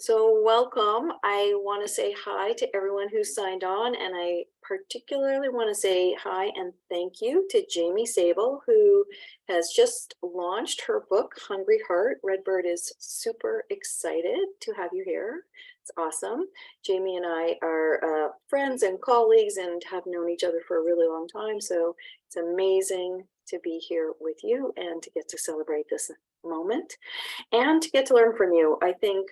So welcome. I want to say hi to everyone who signed on, and I particularly want to say hi and thank you to Jaime Saibil, who has just launched her book, Hungry Heart. Redbird is super excited to have you here. It's awesome. Jaime and I are friends and colleagues and have known each other for a really long time, so it's amazing to be here with you and to get to celebrate this moment and to get to learn from you. I think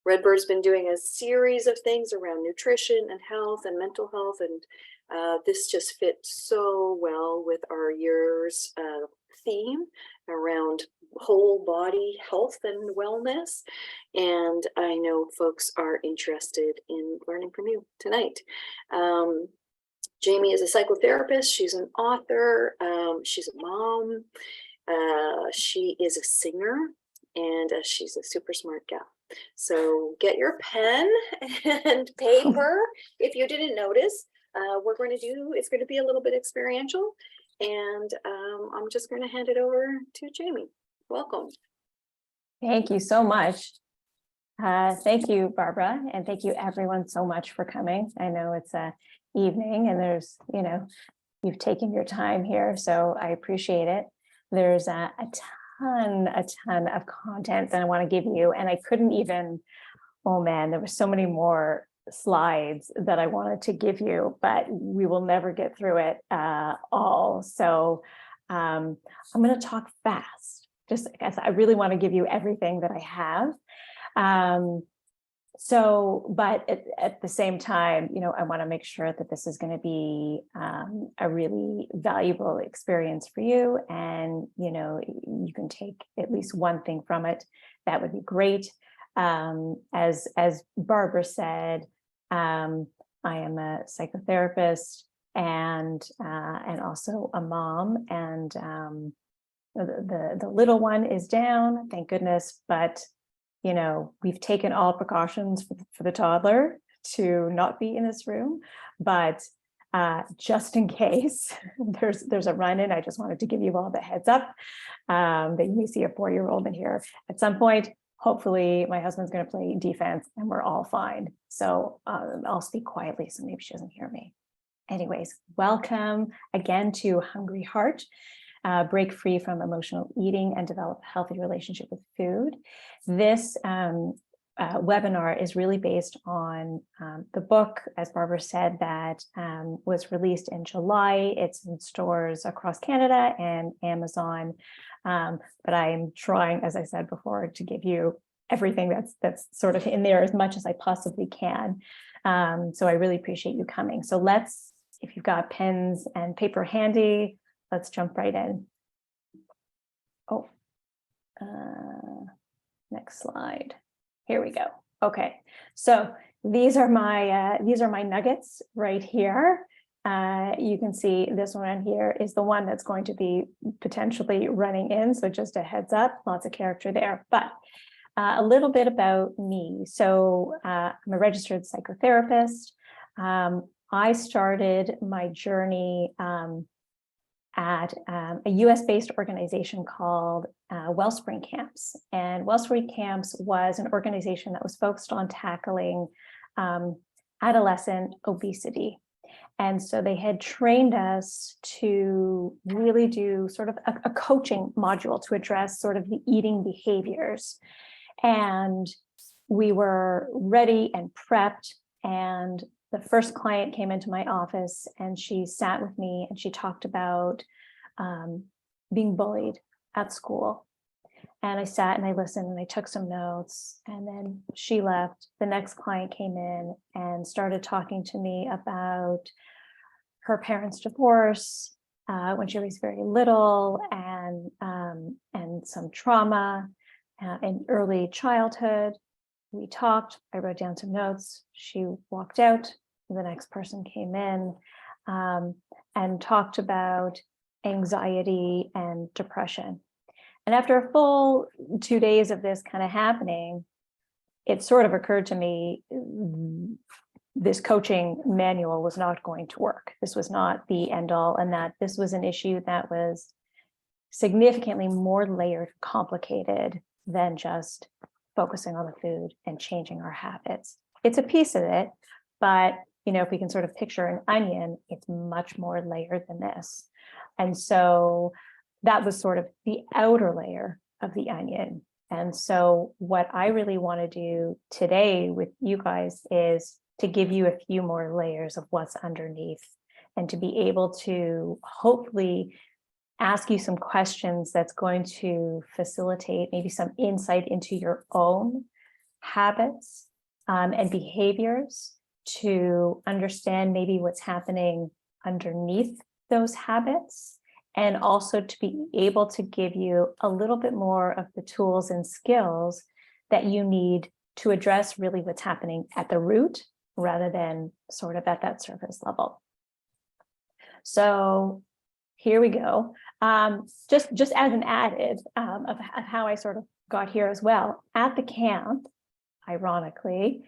Redbird's been doing a series of things around nutrition and health and mental health, and this just fits so well with our year's theme around whole body health and wellness. And I know folks are interested in learning from you tonight. Jaime is a psychotherapist. She's an author. She's a mom. She is a singer, and she's a super smart gal. So get your pen and paper. If you didn't notice, we're going to do, it's going to be a little bit experiential, and I'm just going to hand it over to Jaime. Welcome. Thank you so much. Thank you, Barbara, and thank you everyone so much for coming. I know it's a evening and there's, you've taken your time here, so I appreciate it. There's a ton of content that I want to give you, and I couldn't even, oh man, there were so many more slides that I wanted to give you, but we will never get through it all. So I'm going to talk fast, just because I really want to give you everything that I have. But at the same time, I want to make sure that this is going to be a really valuable experience for you. And, you can take at least one thing from it. That would be great. As Barbara said, I am a psychotherapist and also a mom. And the little one is down, thank goodness. But we've taken all precautions for the toddler to not be in this room, but just in case there's a run-in, I just wanted to give you all the heads up that you may see a 4-year-old in here at some point. Hopefully my husband's going to play defense and we're all fine. So I'll speak quietly so maybe she doesn't hear me. Anyways, welcome again to Hungry Heart. Break free from emotional eating and develop a healthy relationship with food. This webinar is really based on the book, as Barbara said, that was released in July. It's in stores across Canada and Amazon. But I'm trying, as I said before, to give you everything that's sort of in there as much as I possibly can. So I really appreciate you coming. So if you've got pens and paper handy, let's jump right in. Oh, next slide. Here we go. Okay, so these are my nuggets right here. You can see this one here is the one that's going to be potentially running in. So just a heads up, lots of character there. But a little bit about me. So I'm a registered psychotherapist. I started my journey at a US-based organization called Wellspring Camps. And Wellspring Camps was an organization that was focused on tackling adolescent obesity. And so they had trained us to really do sort of a coaching module to address sort of the eating behaviors. And we were ready and prepped, and the first client came into my office and she sat with me and she talked about being bullied at school. And I sat and I listened and I took some notes, and then she left. The next client came in and started talking to me about her parents' divorce when she was very little, and some trauma in early childhood. We talked, I wrote down some notes. She walked out. The next person came in and talked about anxiety and depression. And after a full 2 days of this kind of happening, it sort of occurred to me, this coaching manual was not going to work. This was not the end all, and that this was an issue that was significantly more layered, complicated than just focusing on the food and changing our habits. It's a piece of it, but if we can sort of picture an onion, it's much more layered than this. And so that was sort of the outer layer of the onion. And so what I really want to do today with you guys is to give you a few more layers of what's underneath, and to be able to hopefully ask you some questions that's going to facilitate maybe some insight into your own habits and behaviors, to understand maybe what's happening underneath those habits, and also to be able to give you a little bit more of the tools and skills that you need to address really what's happening at the root rather than sort of at that surface level. So here we go. Just as an added of how I sort of got here as well. At the camp, ironically,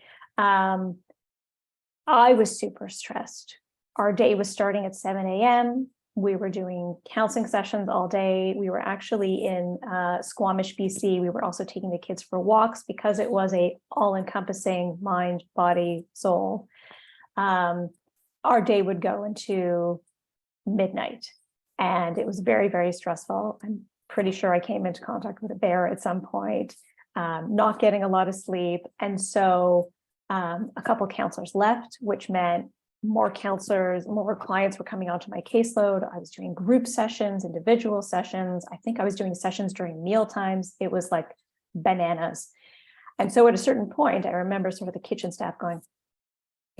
I was super stressed. Our day was starting at 7 a.m. We were doing counseling sessions all day. We were actually in Squamish, BC. We were also taking the kids for walks because it was a all-encompassing mind, body, soul. Our day would go into midnight, and it was very, very stressful. I'm pretty sure I came into contact with a bear at some point, not getting a lot of sleep. And so a couple of counselors left, which meant more counselors, more clients were coming onto my caseload. I was doing group sessions, individual sessions. I think I was doing sessions during meal times. It was like bananas. And so at a certain point, I remember sort of the kitchen staff going,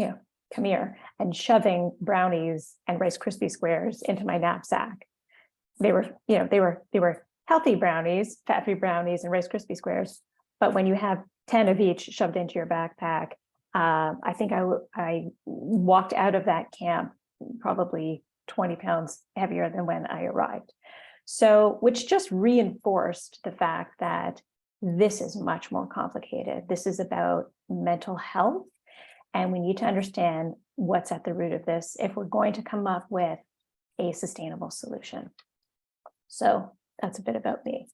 come here, and shoving brownies and Rice Krispie squares into my knapsack. They were healthy brownies, fat-free brownies and Rice Krispie squares. But when you have 10 of each shoved into your backpack, I think I walked out of that camp probably 20 pounds heavier than when I arrived. So, which just reinforced the fact that this is much more complicated. This is about mental health, and we need to understand what's at the root of this if we're going to come up with a sustainable solution. So that's a bit about me.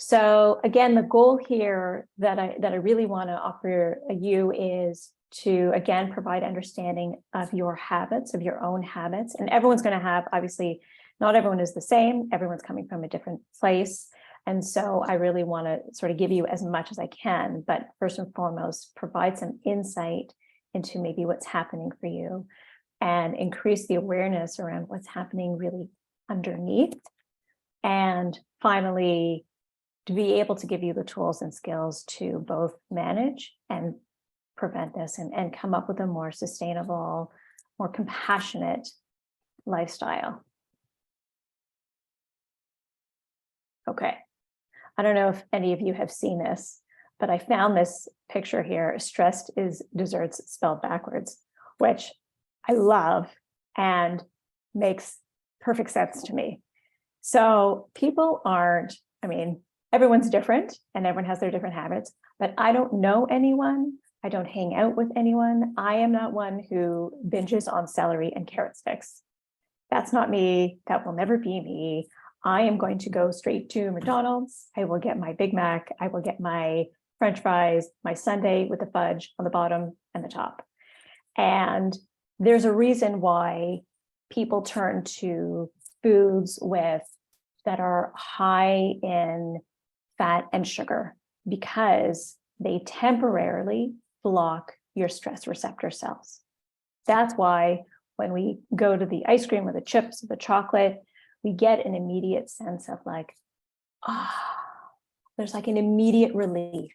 So again, the goal here that I really want to offer you is to, again, provide understanding of your habits, of your own habits. And everyone's going to have, obviously, not everyone is the same. Everyone's coming from a different place. And so I really want to sort of give you as much as I can, but first and foremost, provide some insight into maybe what's happening for you and increase the awareness around what's happening really underneath. And finally, to be able to give you the tools and skills to both manage and prevent this and come up with a more sustainable, more compassionate lifestyle. Okay. I don't know if any of you have seen this, but I found this picture here. Stressed is desserts spelled backwards, which I love and makes perfect sense to me. So people aren't, everyone's different and everyone has their different habits, but I don't know anyone. I don't hang out with anyone. I am not one who binges on celery and carrot sticks. That's not me. That will never be me. I am going to go straight to McDonald's. I will get my Big Mac. I will get my French fries, my sundae with the fudge on the bottom and the top. And there's a reason why people turn to foods that are high in fat and sugar, because they temporarily block your stress receptor cells. That's why when we go to the ice cream or the chips or the chocolate, we get an immediate sense of like, there's like an immediate relief.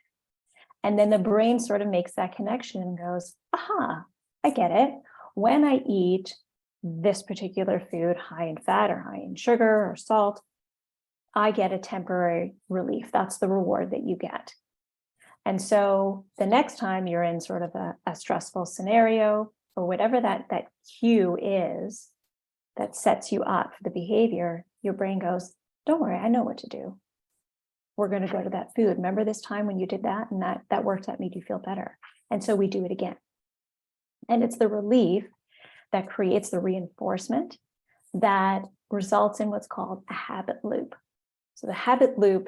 And then the brain sort of makes that connection and goes, I get it. When I eat this particular food high in fat or high in sugar or salt, I get a temporary relief. That's the reward that you get. And so the next time you're in sort of a stressful scenario or whatever that cue is that sets you up for the behavior, your brain goes, don't worry, I know what to do. We're going to go to that food. Remember this time when you did that and that worked, that made you feel better. And so we do it again. And it's the relief that creates the reinforcement that results in what's called a habit loop. So the habit loop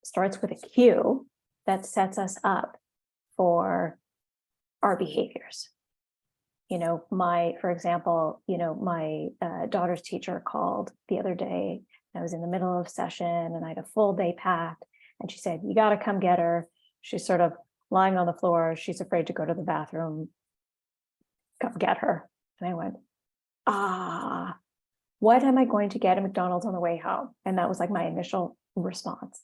starts with a cue that sets us up for our behaviors. For example, my daughter's teacher called the other day. I was in the middle of session and I had a full day packed, and she said, "You got to come get her. She's sort of lying on the floor. She's afraid to go to the bathroom. Come get her." And I went, what am I going to get at McDonald's on the way home? And that was like my initial response.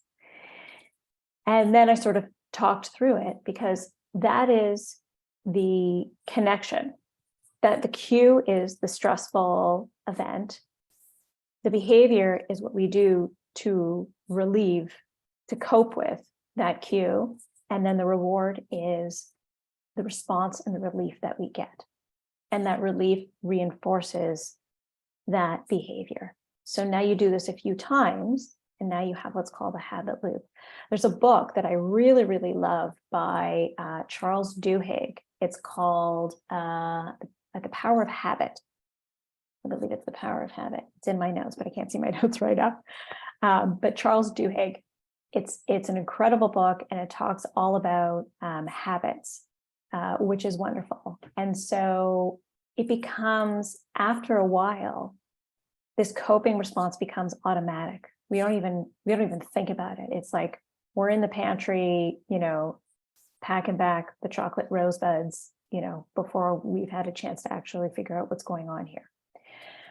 And then I sort of talked through it, because that is the connection, that the cue is the stressful event. The behavior is what we do to relieve, to cope with that cue. And then the reward is the response and the relief that we get. And that relief reinforces that behavior. So now you do this a few times, and now you have what's called a habit loop. There's a book that I really, really love by Charles Duhigg. It's called The Power of Habit. I believe it's The Power of Habit. It's in my notes, but I can't see my notes right up. But Charles Duhigg, it's an incredible book, and it talks all about habits, which is wonderful. And so it becomes, after a while, this coping response becomes automatic. We don't even think about it. It's like we're in the pantry, packing back the chocolate rosebuds, before we've had a chance to actually figure out what's going on here.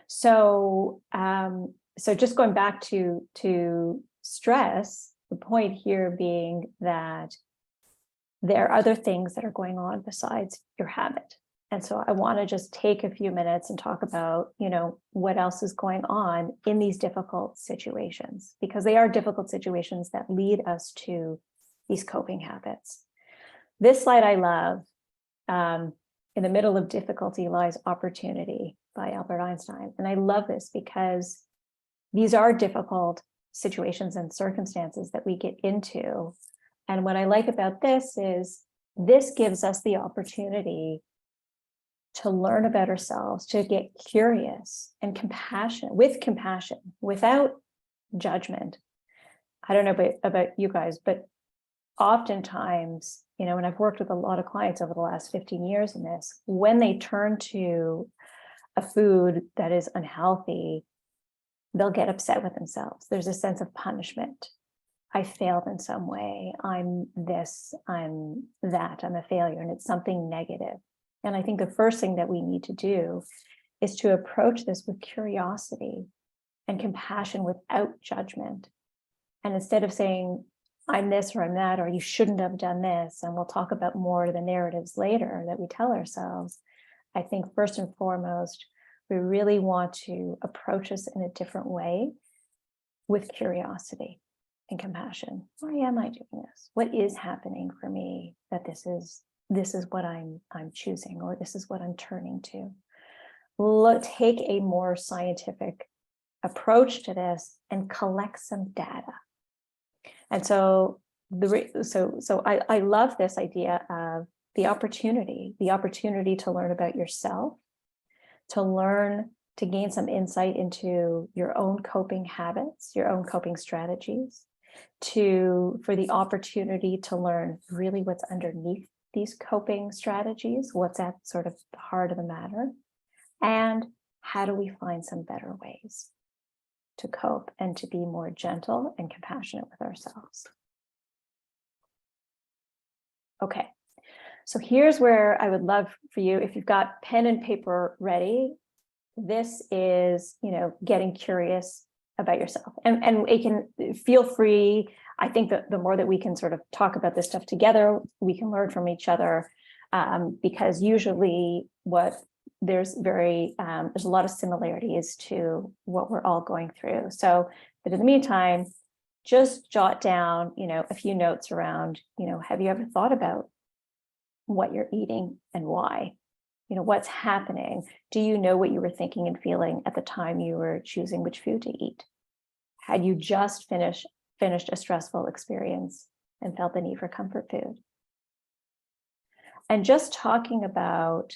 So, so just going back to stress, the point here being that there are other things that are going on besides your habit. And so I want to just take a few minutes and talk about, what else is going on in these difficult situations, because they are difficult situations that lead us to these coping habits. This slide I love. In the middle of difficulty lies opportunity, by Albert Einstein. And I love this because these are difficult situations and circumstances that we get into. And what I like about this is this gives us the opportunity to learn about ourselves, to get curious and compassion, without judgment. I don't know about you guys, but oftentimes, and I've worked with a lot of clients over the last 15 years in this, when they turn to a food that is unhealthy, they'll get upset with themselves. There's a sense of punishment. I failed in some way. I'm this, I'm that, I'm a failure, and it's something negative. And I think the first thing that we need to do is to approach this with curiosity and compassion without judgment. And instead of saying, I'm this or I'm that, or you shouldn't have done this, and we'll talk about more of the narratives later that we tell ourselves, I think first and foremost, we really want to approach this in a different way with curiosity and compassion. Why am I doing this? What is happening for me that this is what I'm choosing, or this is what I'm turning to? Take a more scientific approach to this and collect some data. And so I love this idea of the opportunity to learn about yourself, to gain some insight into your own coping habits, your own coping strategies, for the opportunity to learn really what's underneath these coping strategies, what's at sort of the heart of the matter, and how do we find some better ways to cope and to be more gentle and compassionate with ourselves. Okay, so here's where I would love for you, if you've got pen and paper ready, this is, getting curious about yourself. And it can feel free. I think that the more that we can sort of talk about this stuff together, we can learn from each other, because usually there's a lot of similarities to what we're all going through. So, but in the meantime, just jot down, a few notes around, have you ever thought about what you're eating and why? What's happening? Do you know what you were thinking and feeling at the time you were choosing which food to eat? Had you just finished a stressful experience and felt the need for comfort food? And just talking about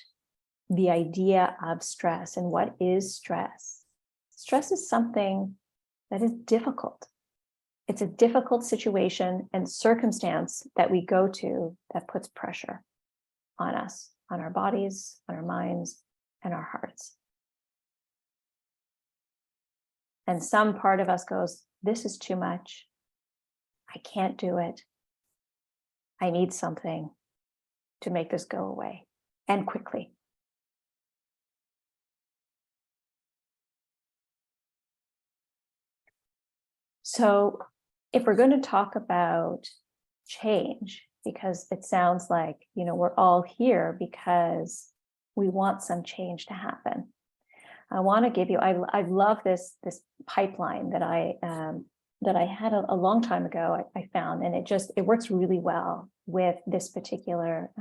the idea of stress and what is stress. Stress is something that is difficult. It's a difficult situation and circumstance that we go to that puts pressure on us, on our bodies, on our minds, and our hearts. And some part of us goes, this is too much. I can't do it. I need something to make this go away, and quickly. So if we're going to talk about change, because it sounds like, we're all here because we want some change to happen. I want to give you, I love this pipeline that I had a long time ago, I found, and it works really well with this particular,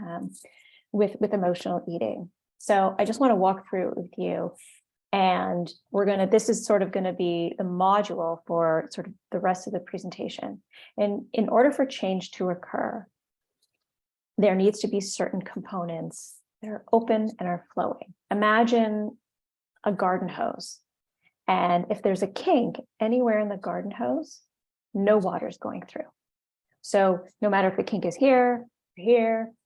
with emotional eating. So I just want to walk through it with you. And this is sort of going to be the module for sort of the rest of the presentation. And in order for change to occur, there needs to be certain components that are open and are flowing. Imagine a garden hose. And if there's a kink anywhere in the garden hose, no water is going through. So no matter if the kink is here,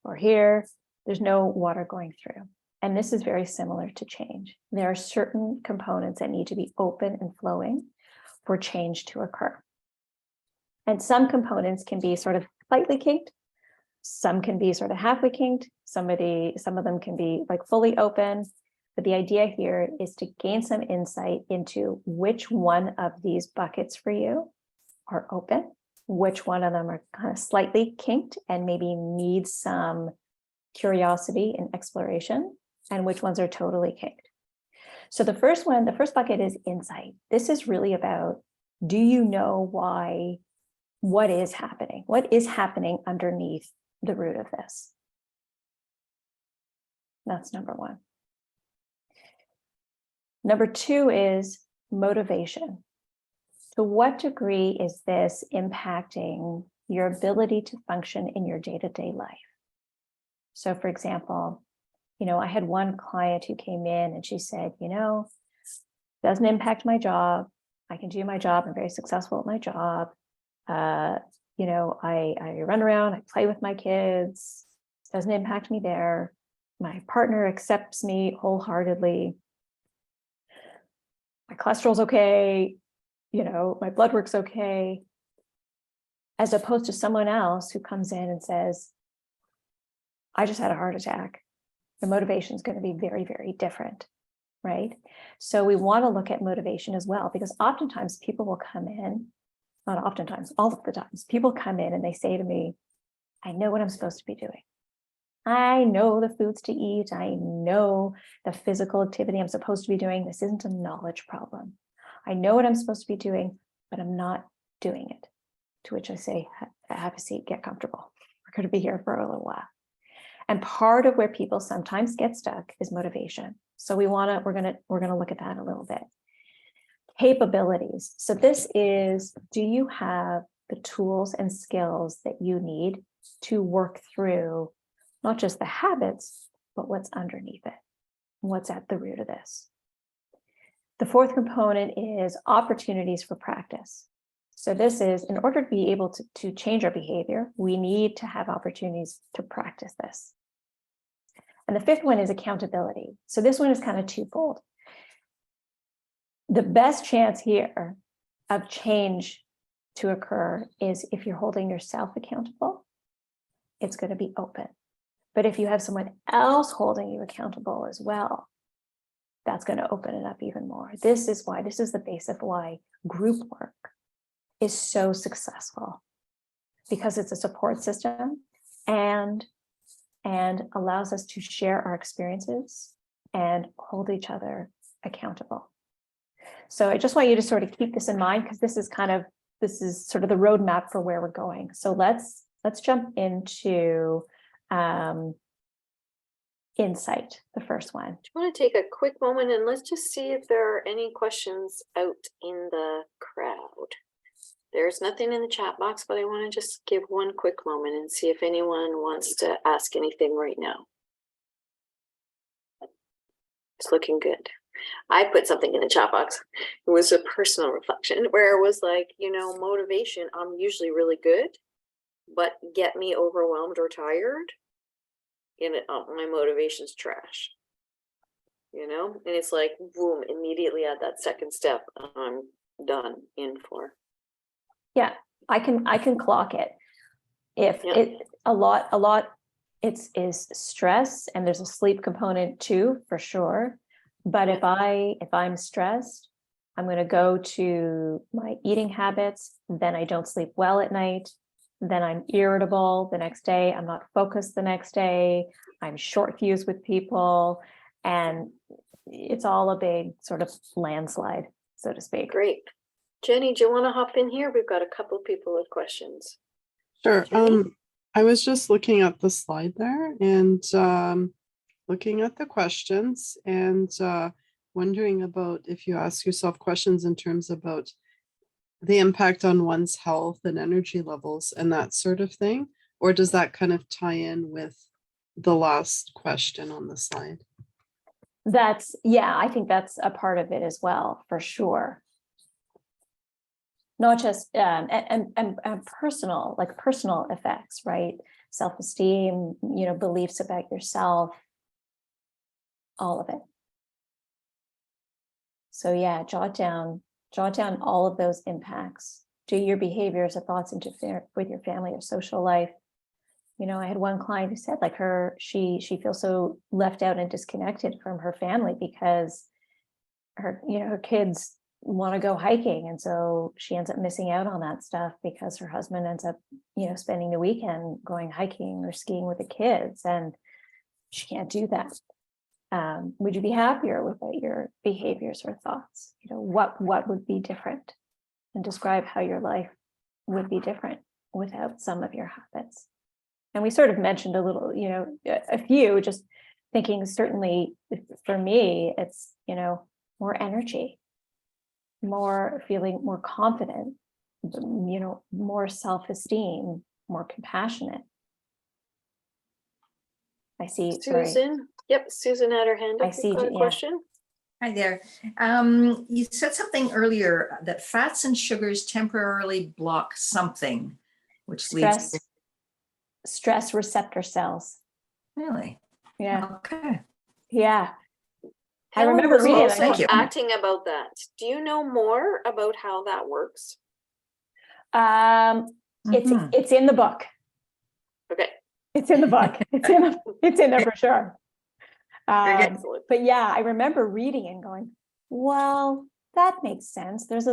or here, there's no water going through. And this is very similar to change. There are certain components that need to be open and flowing for change to occur. And some components can be sort of slightly kinked. Some can be sort of halfway kinked. Some of them can be like fully open. But the idea here is to gain some insight into which one of these buckets for you are open, which one of them are kind of slightly kinked and maybe need some curiosity and exploration, and which ones are totally kinked. So the first bucket is insight. This is really about, do you know what is happening? What is happening underneath the root of this? That's number one. Number two is motivation. To what degree is this impacting your ability to function in your day-to-day life? So for example, I had one client who came in and she said, doesn't impact my job. I can do my job. I'm very successful at my job. I run around, I play with my kids. Doesn't impact me there. My partner accepts me wholeheartedly. My cholesterol's okay. My blood work's okay. As opposed to someone else who comes in and says, I just had a heart attack. The motivation is going to be very, very different, right? So we want to look at motivation as well, because oftentimes people will come in, not oftentimes, all of the times, people come in and they say to me, I know what I'm supposed to be doing. I know the foods to eat. I know the physical activity I'm supposed to be doing. This isn't a knowledge problem. I know what I'm supposed to be doing, but I'm not doing it. To which I say, have a seat, get comfortable. We're going to be here for a little while. And part of where people sometimes get stuck is motivation. So we're going to look at that a little bit. Capabilities. So this is, do you have the tools and skills that you need to work through not just the habits, but what's underneath it, what's at the root of this? The fourth component is opportunities for practice. So this is, in order to be able to change our behavior, we need to have opportunities to practice this. And the fifth one is accountability. So this one is kind of twofold. The best chance here of change to occur is if you're holding yourself accountable, it's going to be open. But if you have someone else holding you accountable as well, that's going to open it up even more. This is the base of why group work is so successful, because it's a support system and allows us to share our experiences and hold each other accountable. So I just want you to sort of keep this in mind, because this is sort of the roadmap for where we're going. So let's jump into insight, the first one. I want to take a quick moment and let's just see if there are any questions out in the crowd. There's nothing in the chat box, but I want to just give one quick moment and see if anyone wants to ask anything right now. It's looking good. I put something in the chat box. It was a personal reflection where it was like, motivation, I'm usually really good, but get me overwhelmed or tired, and my motivation's trash. And it's like, boom, immediately at that second step, I'm done in for. Yeah, I can clock it. If Yeah. it a lot is stress, and there's a sleep component too, for sure. But if I'm stressed, I'm going to go to my eating habits, then I don't sleep well at night, then I'm irritable the next day, I'm not focused the next day, I'm short fused with people, and it's all a big sort of landslide, so to speak. Great. Jenny, do you want to hop in here? We've got a couple people with questions. Sure. Jenny? I was just looking at the slide there and looking at the questions and wondering about if you ask yourself questions in terms about the impact on one's health and energy levels and that sort of thing, or does that kind of tie in with the last question on the slide? I think that's a part of it as well, for sure. Not just and personal, like personal effects, right? Self-esteem, beliefs about yourself, all of it. So yeah, jot down all of those impacts. Do your behaviors or thoughts interfere with your family or social life? I had one client who said, like, she feels so left out and disconnected from her family because her kids want to go hiking, and so she ends up missing out on that stuff because her husband ends up spending the weekend going hiking or skiing with the kids, and she can't do that. Would you be happier without your behaviors or thoughts? What would be different, and describe how your life would be different without some of your habits. And we sort of mentioned a little, a few, just thinking, certainly for me, it's, more energy, feeling more confident, more self-esteem, more compassionate. I see. Susan. Sorry. Yep, Susan had her hand up. I see. Got a question. Hi there. You said something earlier that fats and sugars temporarily block something, which leads to stress receptor cells. Really? Yeah. Okay. Yeah. I Helen remember was reading also Thank you. acting about that. Do you know more about how that works? It's in the book. Okay. It's in the book. It's in there for sure. Excellent. But yeah, I remember reading and going, well, that makes sense. There's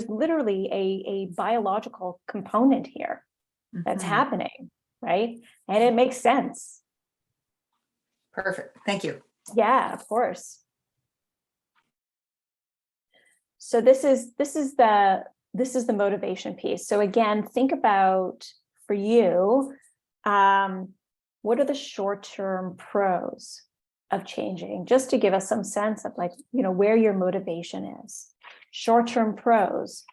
literally a biological component here that's happening, right? And it makes sense. Perfect. Thank you. Yeah, of course. So this is the motivation piece. So again, think about, for you, what are the short-term pros of changing, just to give us some sense of, like, where your motivation is. Short-term pros: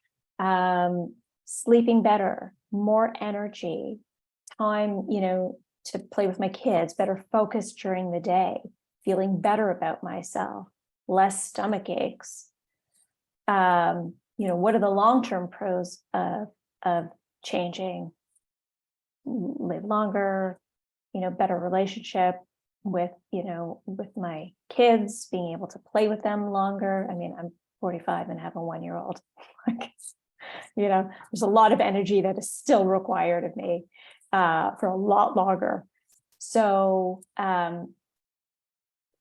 sleeping better, more energy, time, to play with my kids, better focus during the day, feeling better about myself, less stomach aches. What are the long-term pros of changing? Live longer, better relationship with my kids, being able to play with them longer. I mean, I'm 45 and have a 1-year-old. There's a lot of energy that is still required of me for a lot longer. So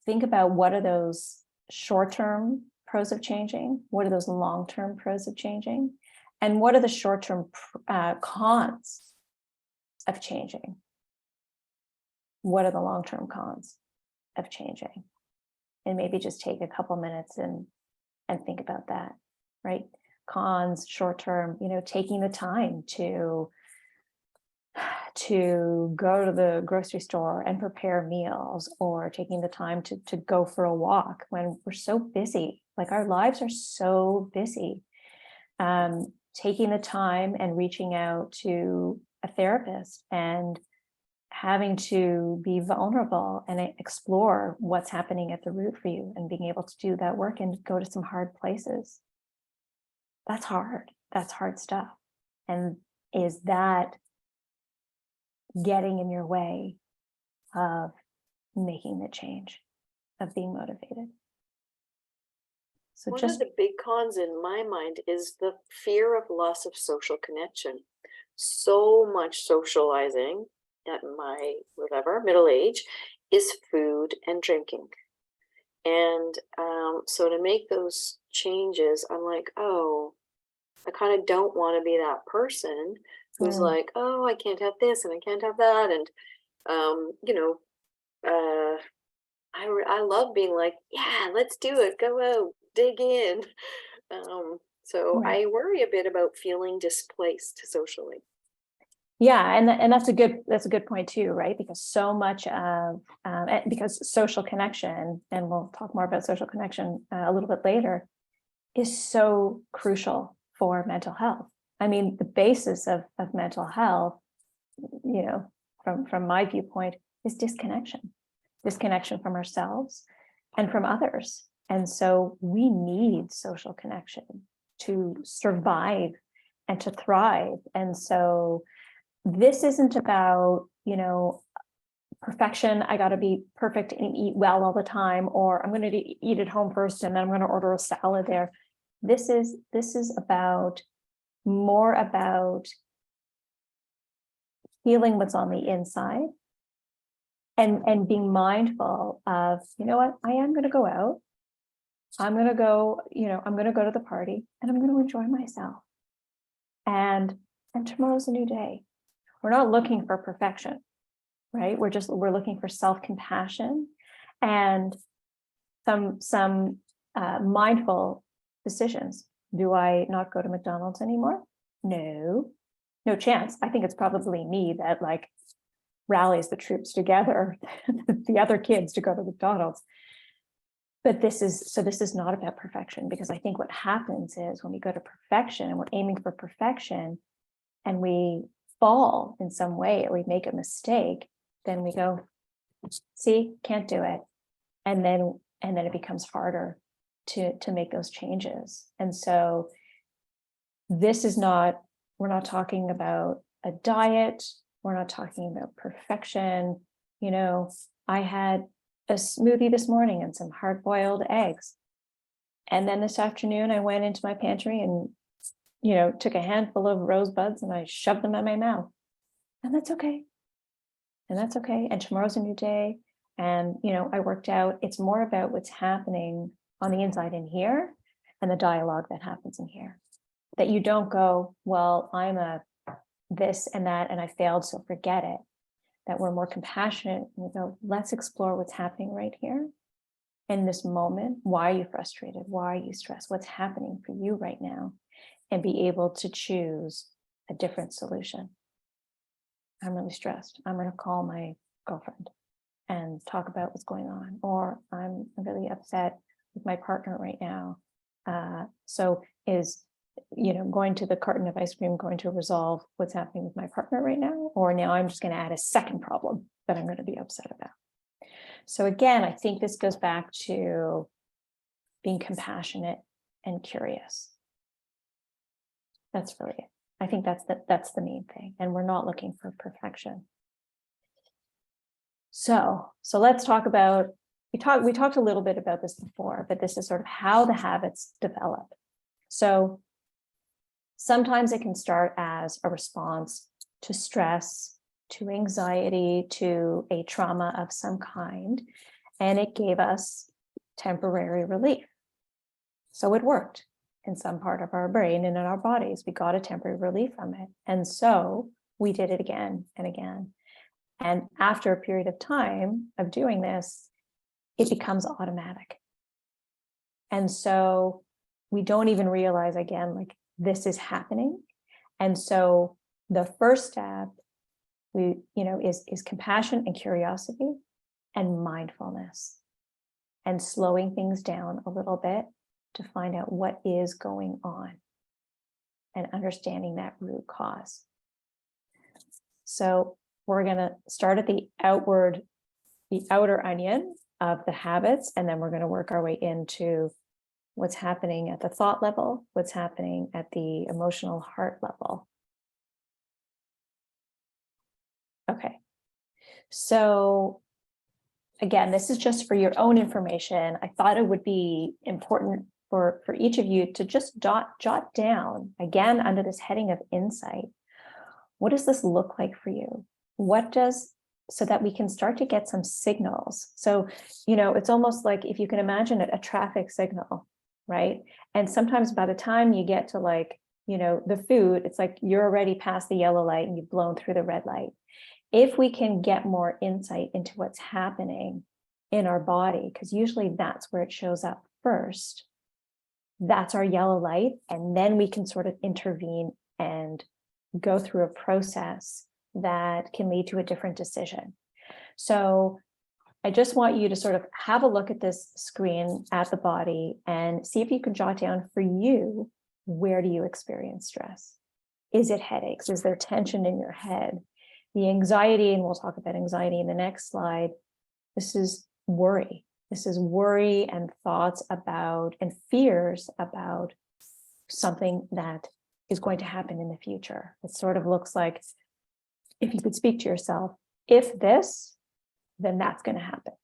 think about, what are those short-term pros of changing? What are those long-term pros of changing? And what are the short-term cons of changing? What are the long-term cons of changing? And maybe just take a couple minutes and think about that, right? Cons, short-term, taking the time to go to the grocery store and prepare meals, or taking the time to go for a walk when we're so busy. Like, our lives are so busy. Taking the time and reaching out to a therapist and having to be vulnerable and explore what's happening at the root for you, and being able to do that work and go to some hard places. That's hard. That's hard stuff. And is that getting in your way of making the change, of being motivated? So One just of the big cons in my mind is the fear of loss of social connection. So much socializing at my whatever middle age is food and drinking. And so to make those changes, I'm like, oh, I kind of don't want to be that person who's like, oh, I can't have this and I can't have that. And, I love being like, yeah, let's do it. Go out, dig in. So Right. I worry a bit about feeling displaced socially. Yeah, and that's a good point too, right? Because so much of because social connection, and we'll talk more about social connection a little bit later, is so crucial for mental health. I mean, the basis of mental health, from my viewpoint, is disconnection from ourselves and from others. And so we need social connection to survive and to thrive. And so this isn't about, perfection. I got to be perfect and eat well all the time, or I'm going to eat at home first and then I'm going to order a salad there. This is more about healing what's on the inside, and being mindful of, you know what, I am going to go out. I'm going to go, I'm going to go to the party and I'm going to enjoy myself. And tomorrow's a new day. We're not looking for perfection, right? We're looking for self-compassion and some mindful decisions. Do I not go to McDonald's anymore? No chance. I think it's probably me that rallies the troops together, the other kids, to go to McDonald's. But this is not about perfection, because I think what happens is when we go to perfection and we're aiming for perfection and we fall in some way or we make a mistake, then we go, see, can't do it. And then it becomes harder to make those changes. And so we're not talking about a diet. We're not talking about perfection. I had a smoothie this morning and some hard-boiled eggs. And then this afternoon I went into my pantry and, took a handful of rosebuds and I shoved them in my mouth. And that's okay. And tomorrow's a new day. And, I worked out. It's more about what's happening on the inside in here and the dialogue that happens in here. That you don't go, well, I'm a this and that and I failed, so forget it. That we're more compassionate and we go, let's explore what's happening right here in this moment. Why are you frustrated? Why are you stressed? What's happening for you right now? And be able to choose a different solution. I'm really stressed. I'm going to call my girlfriend and talk about what's going on. Or I'm really upset with my partner right now. So is, going to the carton of ice cream going to resolve what's happening with my partner right now? Or now I'm just going to add a second problem that I'm going to be upset about. So again, I think this goes back to being compassionate and curious. That's really it. I think that's the main thing. And we're not looking for perfection. So let's talk about, we talked a little bit about this before, but this is sort of how the habits develop. So sometimes it can start as a response to stress, to anxiety, to a trauma of some kind, and it gave us temporary relief. So it worked in some part of our brain and in our bodies. We got a temporary relief from it. And so we did it again and again. And after a period of time of doing this, it becomes automatic. And so we don't even realize, again, this is happening. And so the first step is compassion and curiosity and mindfulness and slowing things down a little bit to find out what is going on and understanding that root cause. So we're going to start at the outer onion of the habits, and then we're going to work our way into what's happening at the thought level, what's happening at the emotional heart level. Okay. So again, this is just for your own information. I thought it would be important for each of you to just jot down, again, under this heading of insight, what does this look like for you? So that we can start to get some signals. So, it's almost like if you can imagine a traffic signal, right? And sometimes by the time you get to the food, it's like you're already past the yellow light and you've blown through the red light. If we can get more insight into what's happening in our body, because usually that's where it shows up first, that's our yellow light. And then we can sort of intervene and go through a process that can lead to a different decision. So I just want you to sort of have a look at this screen at the body and see if you can jot down for you, where do you experience stress? Is it headaches? Is there tension in your head? The anxiety, and we'll talk about anxiety in the next slide. This is worry. This is worry and thoughts about and fears about something that is going to happen in the future. It sort of looks like, if you could speak to yourself, if this, then that's going to happen.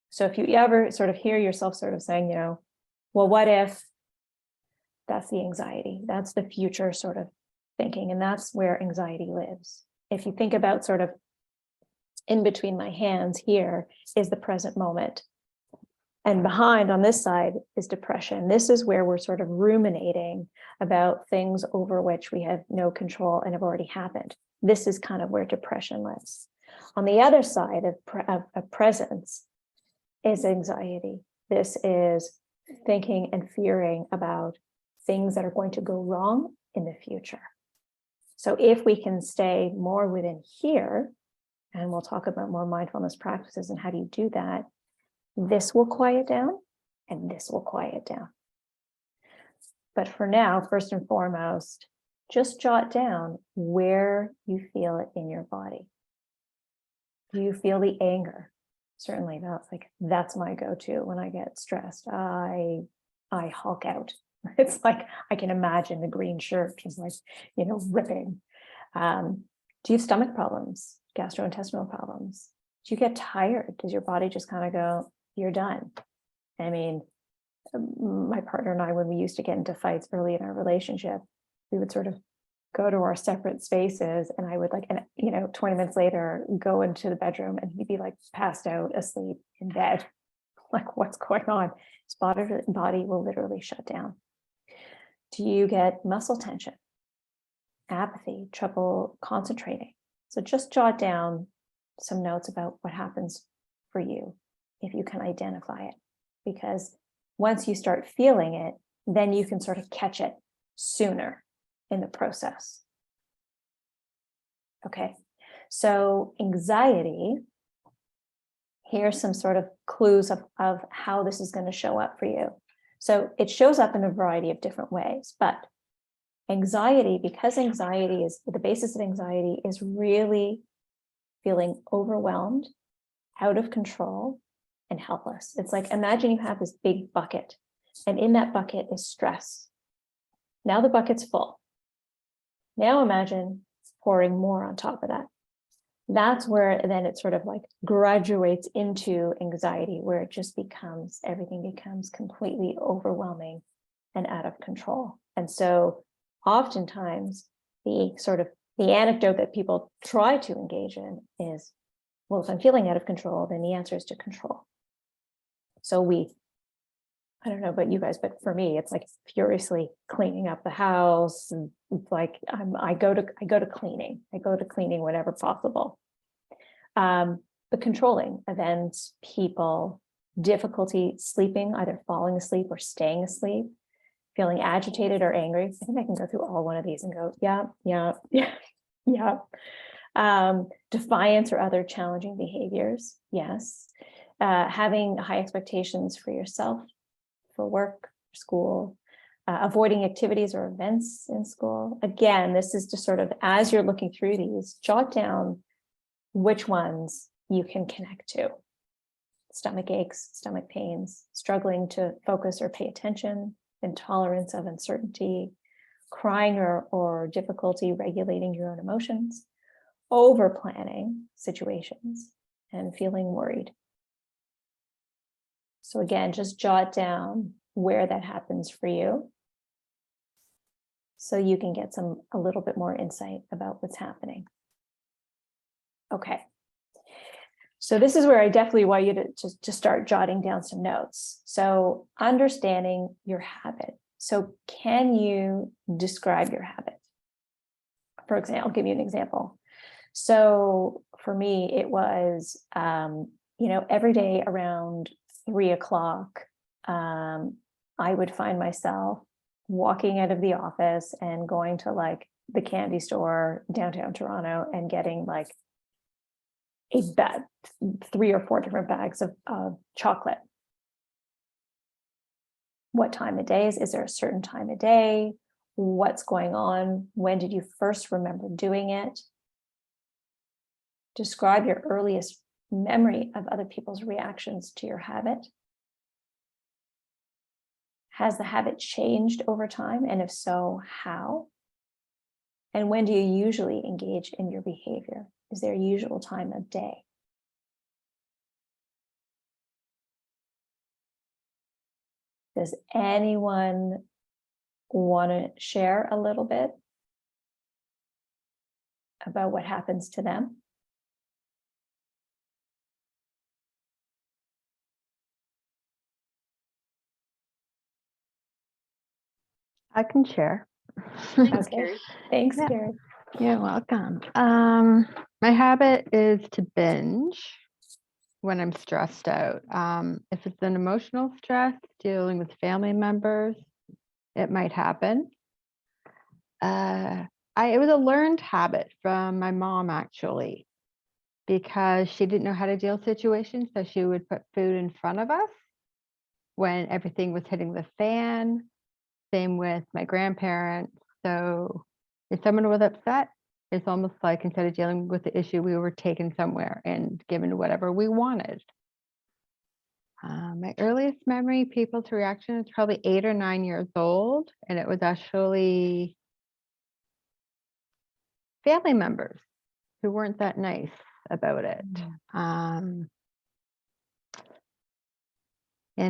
So if you ever sort of hear yourself sort of saying, well, what if? That's the anxiety. That's the future sort of thinking. And that's where anxiety lives. If you think about sort of in between my hands here is the present moment. And behind on this side is depression. This is where we're sort of ruminating about things over which we have no control and have already happened. This is kind of where depression lives. On the other side of presence is anxiety. This is thinking and fearing about things that are going to go wrong in the future. So if we can stay more within here, and we'll talk about more mindfulness practices and how do you do that, this will quiet down and this will quiet down. But for now, first and foremost, just jot down where you feel it in your body. Do you feel the anger? Certainly, that's my go-to when I get stressed. I hulk out. It's like I can imagine the green shirt just ripping. Do you have stomach problems, gastrointestinal problems? Do you get tired? Does your body just kind of go, you're done? I mean, my partner and I, when we used to get into fights early in our relationship, we would sort of go to our separate spaces, and I would 20 minutes later go into the bedroom and he'd be passed out asleep in bed. What's going on? His body will literally shut down. Do you get muscle tension, apathy, trouble concentrating? So just jot down some notes about what happens for you if you can identify it, because once you start feeling it, then you can sort of catch it sooner in the process. Okay, so anxiety, here's some sort of clues of how this is going to show up for you. So it shows up in a variety of different ways, but anxiety, because anxiety is the basis of anxiety, is really feeling overwhelmed, out of control, and helpless. It's like, imagine you have this big bucket, and in that bucket is stress. Now the bucket's full. Now imagine pouring more on top of that. That's where then it sort of graduates into anxiety, where it just everything becomes completely overwhelming and out of control. And so oftentimes the anecdote that people try to engage in is, well, if I'm feeling out of control, then the answer is to control. So I don't know about you guys, but for me, it's furiously cleaning up the house. And I go to cleaning. I go to cleaning whenever possible. But controlling events, people, difficulty sleeping, either falling asleep or staying asleep, feeling agitated or angry. I think I can go through all one of these and go, yeah. Defiance or other challenging behaviors. Yes. Having high expectations for yourself, for work, school, avoiding activities or events in school. Again, this is just sort of, as you're looking through these, jot down which ones you can connect to. Stomach aches, stomach pains, struggling to focus or pay attention, intolerance of uncertainty, crying or difficulty regulating your own emotions, over planning situations, and feeling worried. So again, just jot down where that happens for you so you can get a little bit more insight about what's happening. Okay. So this is where I definitely want you to start jotting down some notes. So understanding your habit. So can you describe your habit? For example, I'll give you an example. So for me, it was, every day around 3 o'clock, I would find myself walking out of the office and going to like the candy store downtown Toronto and getting like a bag, 3 or 4 different bags of chocolate. What time of day is there a certain time of day? What's going on? When did you first remember doing it? Describe your earliest memory of other people's reactions to your habit. Has the habit changed over time? And if so, how? And when do you usually engage in your behavior? Is there a usual time of day? Does anyone want to share a little bit about what happens to them? I can share. Thanks, Okay. Carrie. Thanks, Yeah. Carrie. You're welcome. My habit is to binge when I'm stressed out. If it's an emotional stress, dealing with family members, it might happen. It was a learned habit from my mom, actually, because she didn't know how to deal with situations. So she would put food in front of us when everything was hitting the fan. Same with my grandparents. So if someone was upset, it's almost like instead of dealing with the issue, we were taken somewhere and given whatever we wanted. My earliest memory, people's reaction is probably 8 or 9 years old. And it was actually family members who weren't that nice about it. And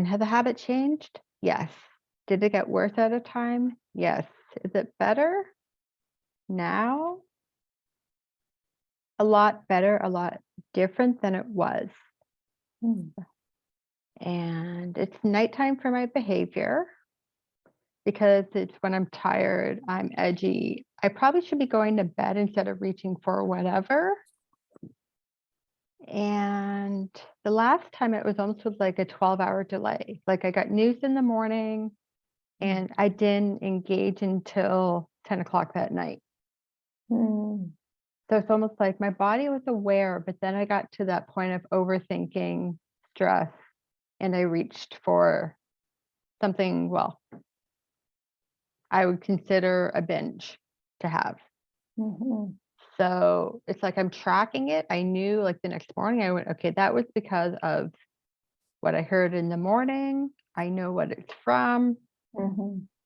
had the habit changed? Yes. Did it get worse at a time? Yes. Is it better now? A lot better, a lot different than it was. And it's nighttime for my behavior because it's when I'm tired, I'm edgy. I probably should be going to bed instead of reaching for whatever. And the last time it was almost with like a 12-hour delay. Like I got news in the morning and I didn't engage until 10 o'clock that night. So it's almost like my body was aware, but then I got to that point of overthinking, stress, and I reached for something, well, I would consider a binge to have. So it's like I'm tracking it. I knew like the next morning I went, okay, that was because of what I heard in the morning. I know what it's from.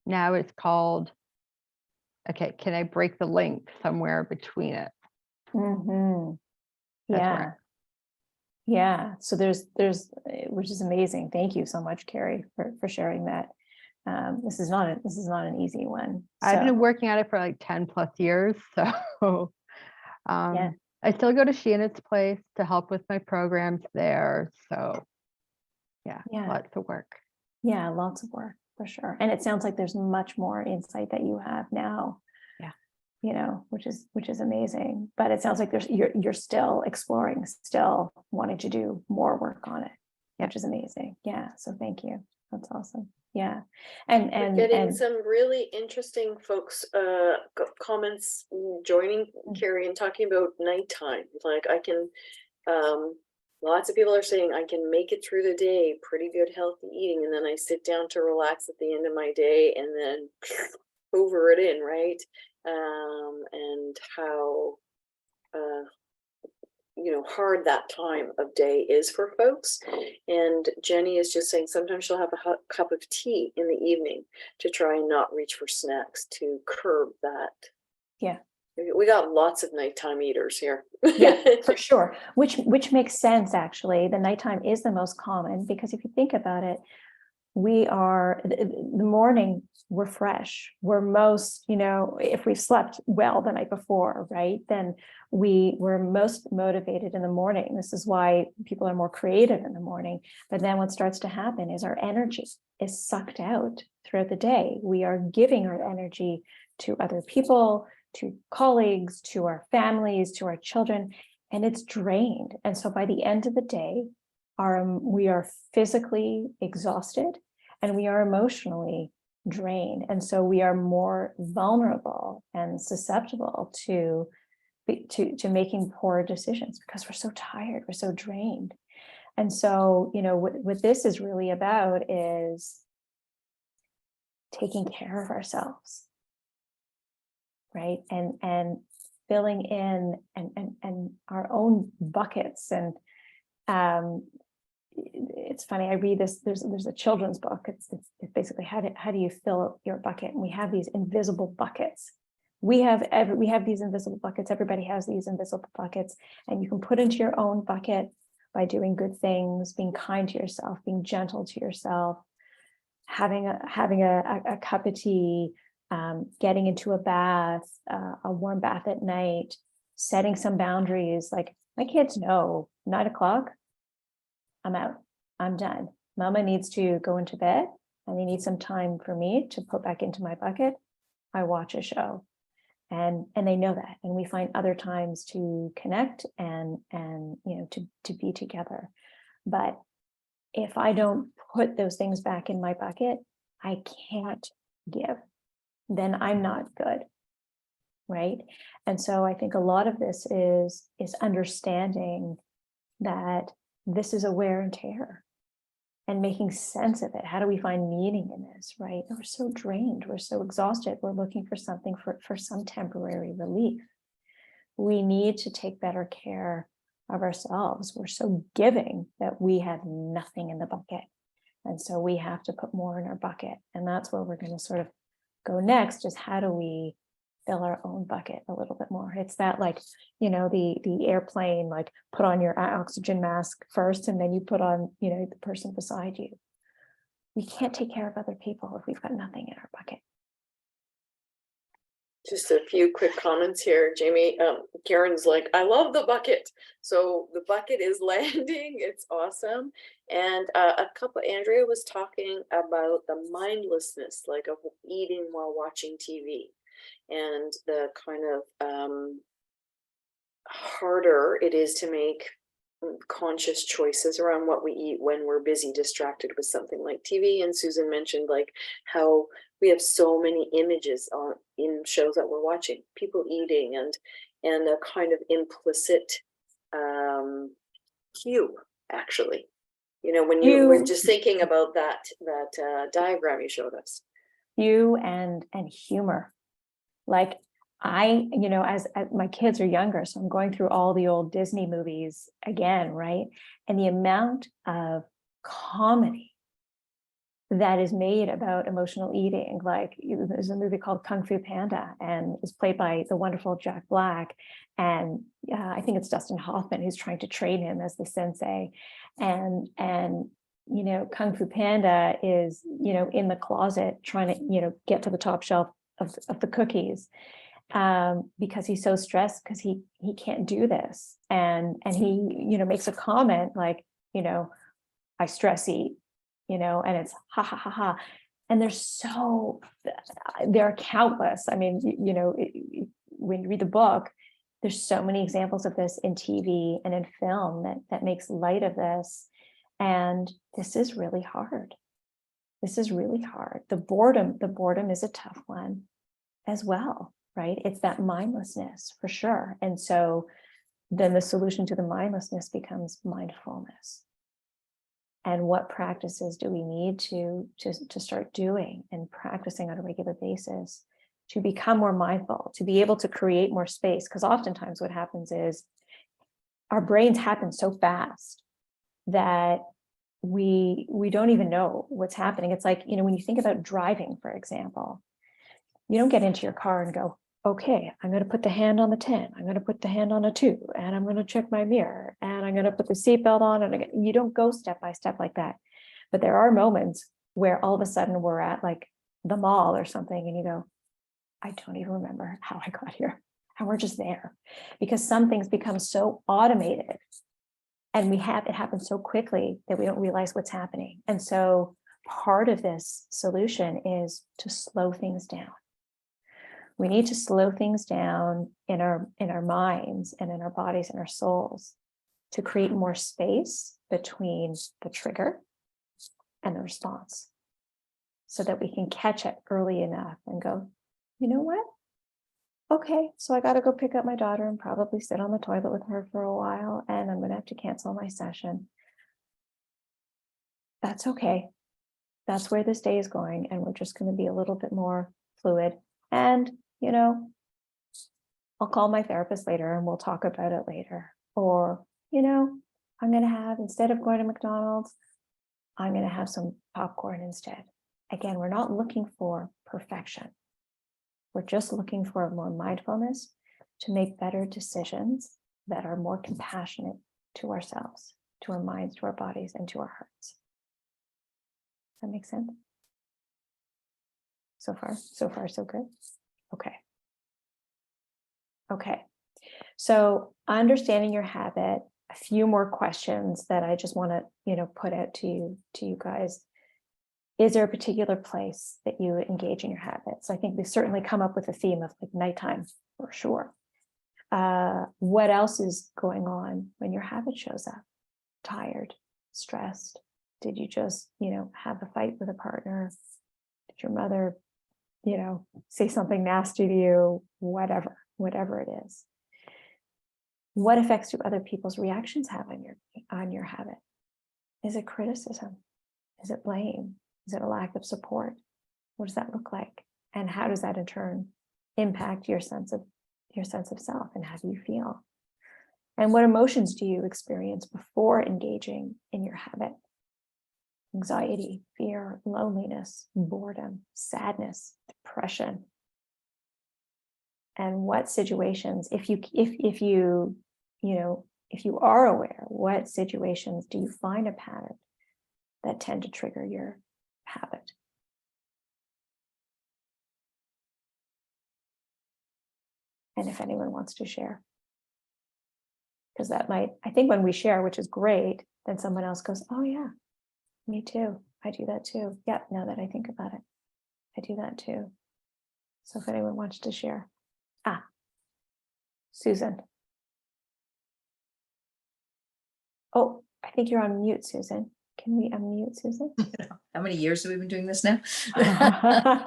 Now it's called, okay, can I break the link somewhere between it? Yeah. Yeah. So there's, which is amazing. Thank you so much, Carrie, for sharing that. This is not an easy one. I've So, been working at it for like 10 plus years. So yeah. I still go to Sheena's place to help with my programs there. So yeah, lots of work. Yeah, lots of work for sure. And it sounds like there's much more insight that you have now. Which is amazing. But it sounds like you're still exploring, still wanting to do more work on it, which is amazing. Yeah. So thank you. That's awesome. Yeah. And We're getting some really interesting folks comments joining Carrie and talking about nighttime. Like I can lots of people are saying I can make it through the day, pretty good healthy eating, and then I sit down to relax at the end of my day and then hoover it in, right? And how hard that time of day is for folks. And Jenny is just saying sometimes she'll have a cup of tea in the evening to try and not reach for snacks to curb that. Yeah. We got lots of nighttime eaters here. Yeah, for sure. Which makes sense, actually. The nighttime is the most common, because if you think about it, we are, the morning, we're fresh. We're most, if we've slept well the night before, right, then we're most motivated in the morning. This is why people are more creative in the morning. But then what starts to happen is our energy is sucked out throughout the day. We are giving our energy to other people, to colleagues, to our families, to our children, and it's drained. And so by the end of the day, we are physically exhausted and we are emotionally drained. And so we are more vulnerable and susceptible to making poor decisions because we're so tired, we're so drained. And so, what this is really about is taking care of ourselves, right? And filling in and our own buckets. And it's funny, I read this, there's a children's book. It's basically how do you fill your bucket? And we have these invisible buckets. We have these invisible buckets. Everybody has these invisible buckets, and you can put into your own bucket by doing good things, being kind to yourself, being gentle to yourself, having a cup of tea, getting into a bath, a warm bath at night, setting some boundaries. Like, my kids know 9 o'clock, I'm out, I'm done. Mama needs to go into bed, and they need some time for me to put back into my bucket. I watch a show, and they know that. And we find other times to connect and to be together. But if I don't put those things back in my bucket, I can't give. Then I'm not good, right? And so I think a lot of this is understanding that this is a wear and tear and making sense of it. How do we find meaning in this, right? We're so drained, we're so exhausted, we're looking for something for some temporary relief. We need to take better care of ourselves. We're so giving that we have nothing in the bucket. And so we have to put more in our bucket. And that's where we're going to sort of go next, is how do we fill our own bucket a little bit more? It's that, like, the airplane, like, put on your oxygen mask first, and then you put on, the person beside you. We can't take care of other people if we've got nothing in our bucket. Just a few quick comments here, Jamie. Karen's like, I love the bucket. So the bucket is landing. It's awesome. And Andrea was talking about the mindlessness, like, of eating while watching TV, and the kind of harder it is to make conscious choices around what we eat when we're busy, distracted with something like TV. And Susan mentioned, like, how we have so many images in shows that we're watching, people eating, and a kind of implicit cue, actually. When you were just thinking about that diagram you showed us. Cue and humor. Like, as my kids are younger, so I'm going through all the old Disney movies again, right? And the amount of comedy that is made about emotional eating. Like, there's a movie called Kung Fu Panda, and it's played by the wonderful Jack Black. And I think it's Dustin Hoffman who's trying to train him as the sensei. And Kung Fu Panda is, in the closet trying to, get to the top shelf of the cookies, because he's so stressed because he can't do this. And he, makes a comment like, I stress eat, and it's ha ha ha ha. And there are countless. I mean, when you read the book, there's so many examples of this in TV and in film that makes light of this. And this is really hard. This is really hard. The boredom is a tough one as well, right? It's that mindlessness for sure. And so then the solution to the mindlessness becomes mindfulness. And what practices do we need to start doing and practicing on a regular basis to become more mindful, to be able to create more space? Because oftentimes what happens is our brains happen so fast that we don't even know what's happening. It's like, when you think about driving, for example, you don't get into your car and go, okay, I'm going to put the hand on the 10, I'm going to put the hand on a 2, and I'm going to check my mirror, and I'm going to put the seatbelt on, and you don't go step by step like that. But there are moments where all of a sudden we're at like the mall or something, and you go, I don't even remember how I got here. And we're just there because some things become so automated and it happens so quickly that we don't realize what's happening. And so part of this solution is to slow things down. We need to slow things down in our minds and in our bodies and our souls to create more space between the trigger and the response so that we can catch it early enough and go, you know what? Okay, so I got to go pick up my daughter and probably sit on the toilet with her for a while, and I'm going to have to cancel my session. That's okay. That's where this day is going, and we're just going to be a little bit more fluid. And, I'll call my therapist later and we'll talk about it later. Or, I'm going to have, instead of going to McDonald's, I'm going to have some popcorn instead. Again, we're not looking for perfection. We're just looking for more mindfulness to make better decisions that are more compassionate to ourselves, to our minds, to our bodies, and to our hearts. Does that make sense? So far, so good. Okay. So understanding your habit, a few more questions that I just want to, put out to you guys. Is there a particular place that you engage in your habits? I think we certainly come up with a theme of like nighttime for sure. What else is going on when your habit shows up? Tired, stressed? Did you just, have a fight with a partner? Did your mother, say something nasty to you? Whatever it is. What effects do other people's reactions have on your habit? Is it criticism? Is it blame? Is it a lack of support? What does that look like? And how does that in turn impact your sense of self, and how do you feel? And what emotions do you experience before engaging in your habit? Anxiety, fear, loneliness, boredom, sadness, depression. And what situations, if you are aware, what situations do you find a pattern that tend to trigger your habit? And if anyone wants to share, because I think when we share, which is great, then someone else goes, oh yeah, me too. I do that too. Yeah, now that I think about it, I do that too. So if anyone wants to share. Susan. Oh, I think you're on mute, Susan. Can we unmute Susan? How many years have we been doing this now? I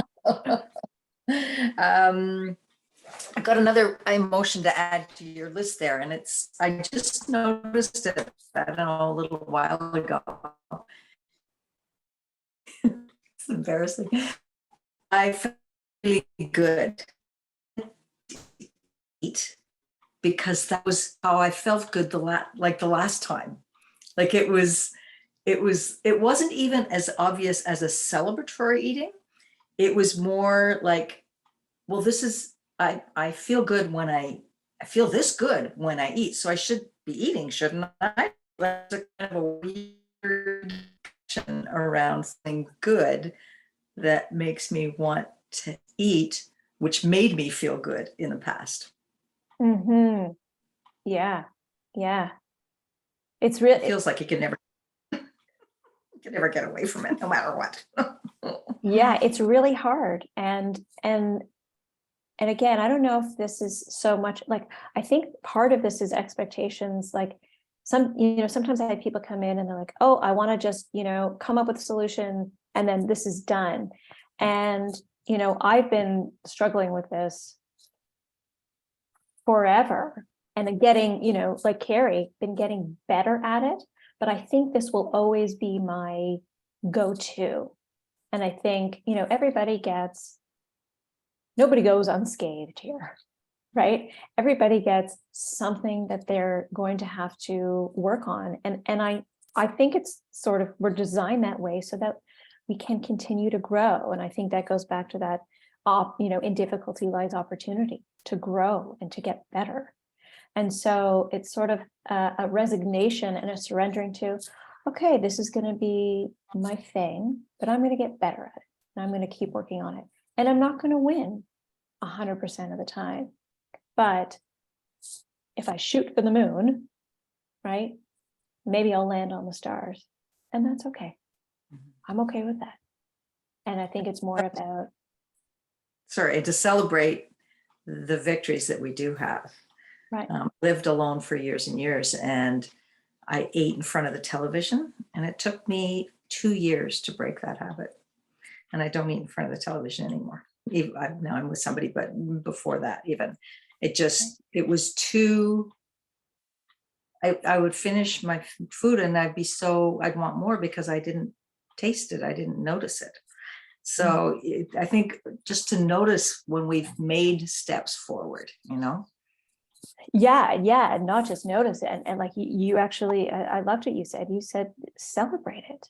got another emotion to add to your list there, and I just noticed it, I don't know, a little while ago. It's embarrassing. I felt really good to eat because that was how I felt good the last time. Like it wasn't even as obvious as a celebratory eating. It was more like, well, this is, I feel good when I feel this good when I eat. So I should be eating, shouldn't I? That's a kind of a weird question around something good that makes me want to eat, which made me feel good in the past. Mm-hmm. Yeah. It's really, It feels like you can never get away from it, no matter what. yeah, it's really hard. And again, I don't know if this is so much like, I think part of this is expectations. Like sometimes I have people come in and they're like, oh, I want to just, come up with a solution and then this is done. And, I've been struggling with this forever and getting, like Carrie, been getting better at it. But I think this will always be my go-to. And I think, nobody goes unscathed here. right? Everybody gets something that they're going to have to work on. And I think it's sort of, we're designed that way so that we can continue to grow. And I think that goes back to that, in difficulty lies opportunity to grow and to get better. And so it's sort of a resignation and a surrendering to, okay, this is going to be my thing, but I'm going to get better at it. And I'm going to keep working on it. And I'm not going to win 100% of the time. But if I shoot for the moon, right, maybe I'll land on the stars. And that's okay. I'm okay with that. And I think it's more about, Sorry, to celebrate the victories that we do have. right. Lived alone for years and years, and I ate in front of the television, and it took me 2 years to break that habit. And I don't eat in front of the television anymore. Now I'm with somebody, but before that, even it was too. I would finish my food and I'd want more because I didn't taste it. I didn't notice it. So I think just to notice when we've made steps forward, Yeah, and not just notice it. And like you actually, I loved what you said celebrate it.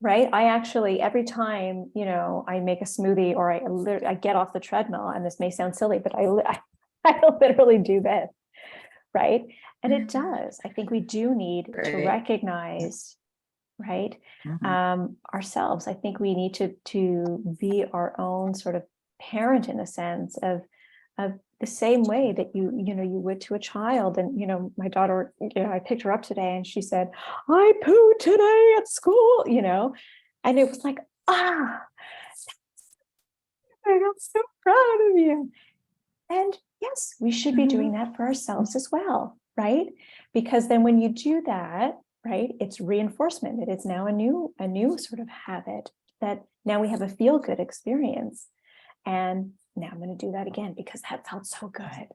Right. I actually, every time, I make a smoothie or I get off the treadmill, and this may sound silly, but I literally do this. Right. And it does. I think we do need to recognize, right, ourselves. I think we need to be our own sort of parent in a sense of the same way that you would to a child. And my daughter, I picked her up today and she said, I pooed today at school, and it was like, I'm so proud of you. And yes, we should be doing that for ourselves as well, right? Because then when you do that, right, it's reinforcement. It is now a new sort of habit that now we have a feel good experience. And now I'm going to do that again because that felt so good.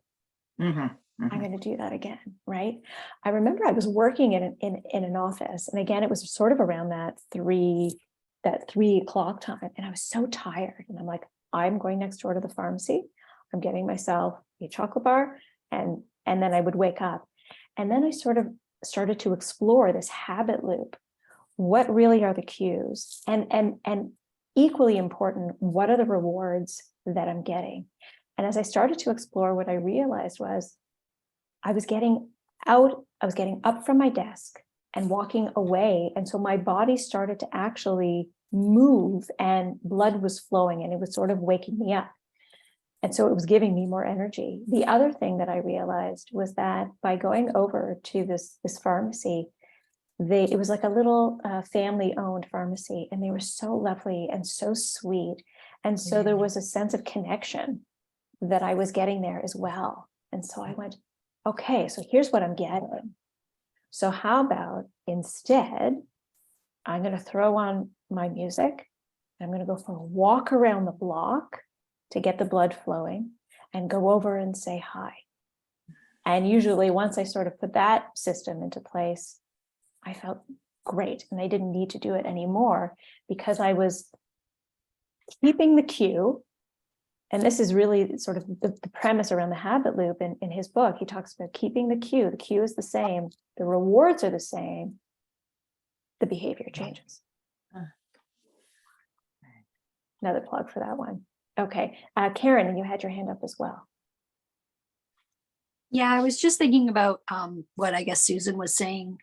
I'm going to do that again, right? I remember I was working in an office, and again, it was sort of around that 3 o'clock time, and I was so tired. And I'm like, I'm going next door to the pharmacy. I'm getting myself a chocolate bar, and then I would wake up. And then I sort of started to explore this habit loop. What really are the cues? And equally important, what are the rewards that I'm getting? And as I started to explore, what I realized was I was getting up from my desk and walking away. And so my body started to actually move, and blood was flowing, and it was sort of waking me up. And so it was giving me more energy. The other thing that I realized was that by going over to this pharmacy, it was like a little family-owned pharmacy, and they were so lovely and so sweet. And so there was a sense of connection that I was getting there as well. And so I went, okay, so here's what I'm getting. So how about instead, I'm going to throw on my music. I'm going to go for a walk around the block to get the blood flowing and go over and say hi. And usually once I sort of put that system into place, I felt great, and I didn't need to do it anymore because I was keeping the cue. And this is really sort of the premise around the habit loop in his book. He talks about keeping the cue. The cue is the same. The rewards are the same. The behavior changes. Another plug for that one. Okay. Karen, you had your hand up as well. Yeah, I was just thinking about what I guess Susan was saying.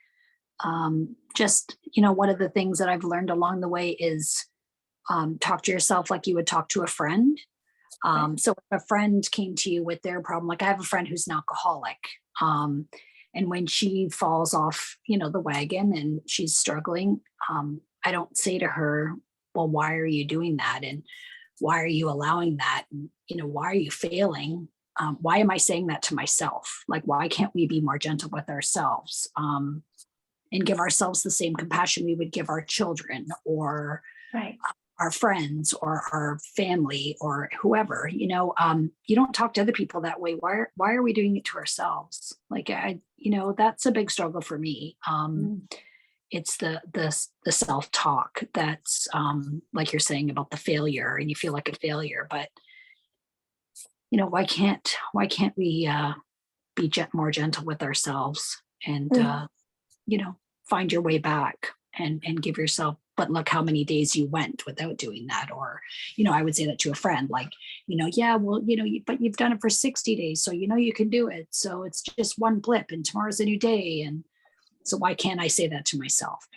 Just, one of the things that I've learned along the way is talk to yourself like you would talk to a friend. So if a friend came to you with their problem, like I have a friend who's an alcoholic, and when she falls off, the wagon and she's struggling, I don't say to her, well, why are you doing that? And why are you allowing that? And, why are you failing? Why am I saying that to myself? Like, why can't we be more gentle with ourselves and give ourselves the same compassion we would give our children or our friends or our family or whoever? You don't talk to other people that way. Why are we doing it to ourselves? Like, that's a big struggle for me. It's the self-talk that's like you're saying about the failure, and you feel like a failure, but why can't we be more gentle with ourselves and, find your way back and give yourself, but look how many days you went without doing that. Or, I would say that to a friend, like, yeah, well, but you've done it for 60 days. So, you can do it. So it's just one blip and tomorrow's a new day. And so why can't I say that to myself?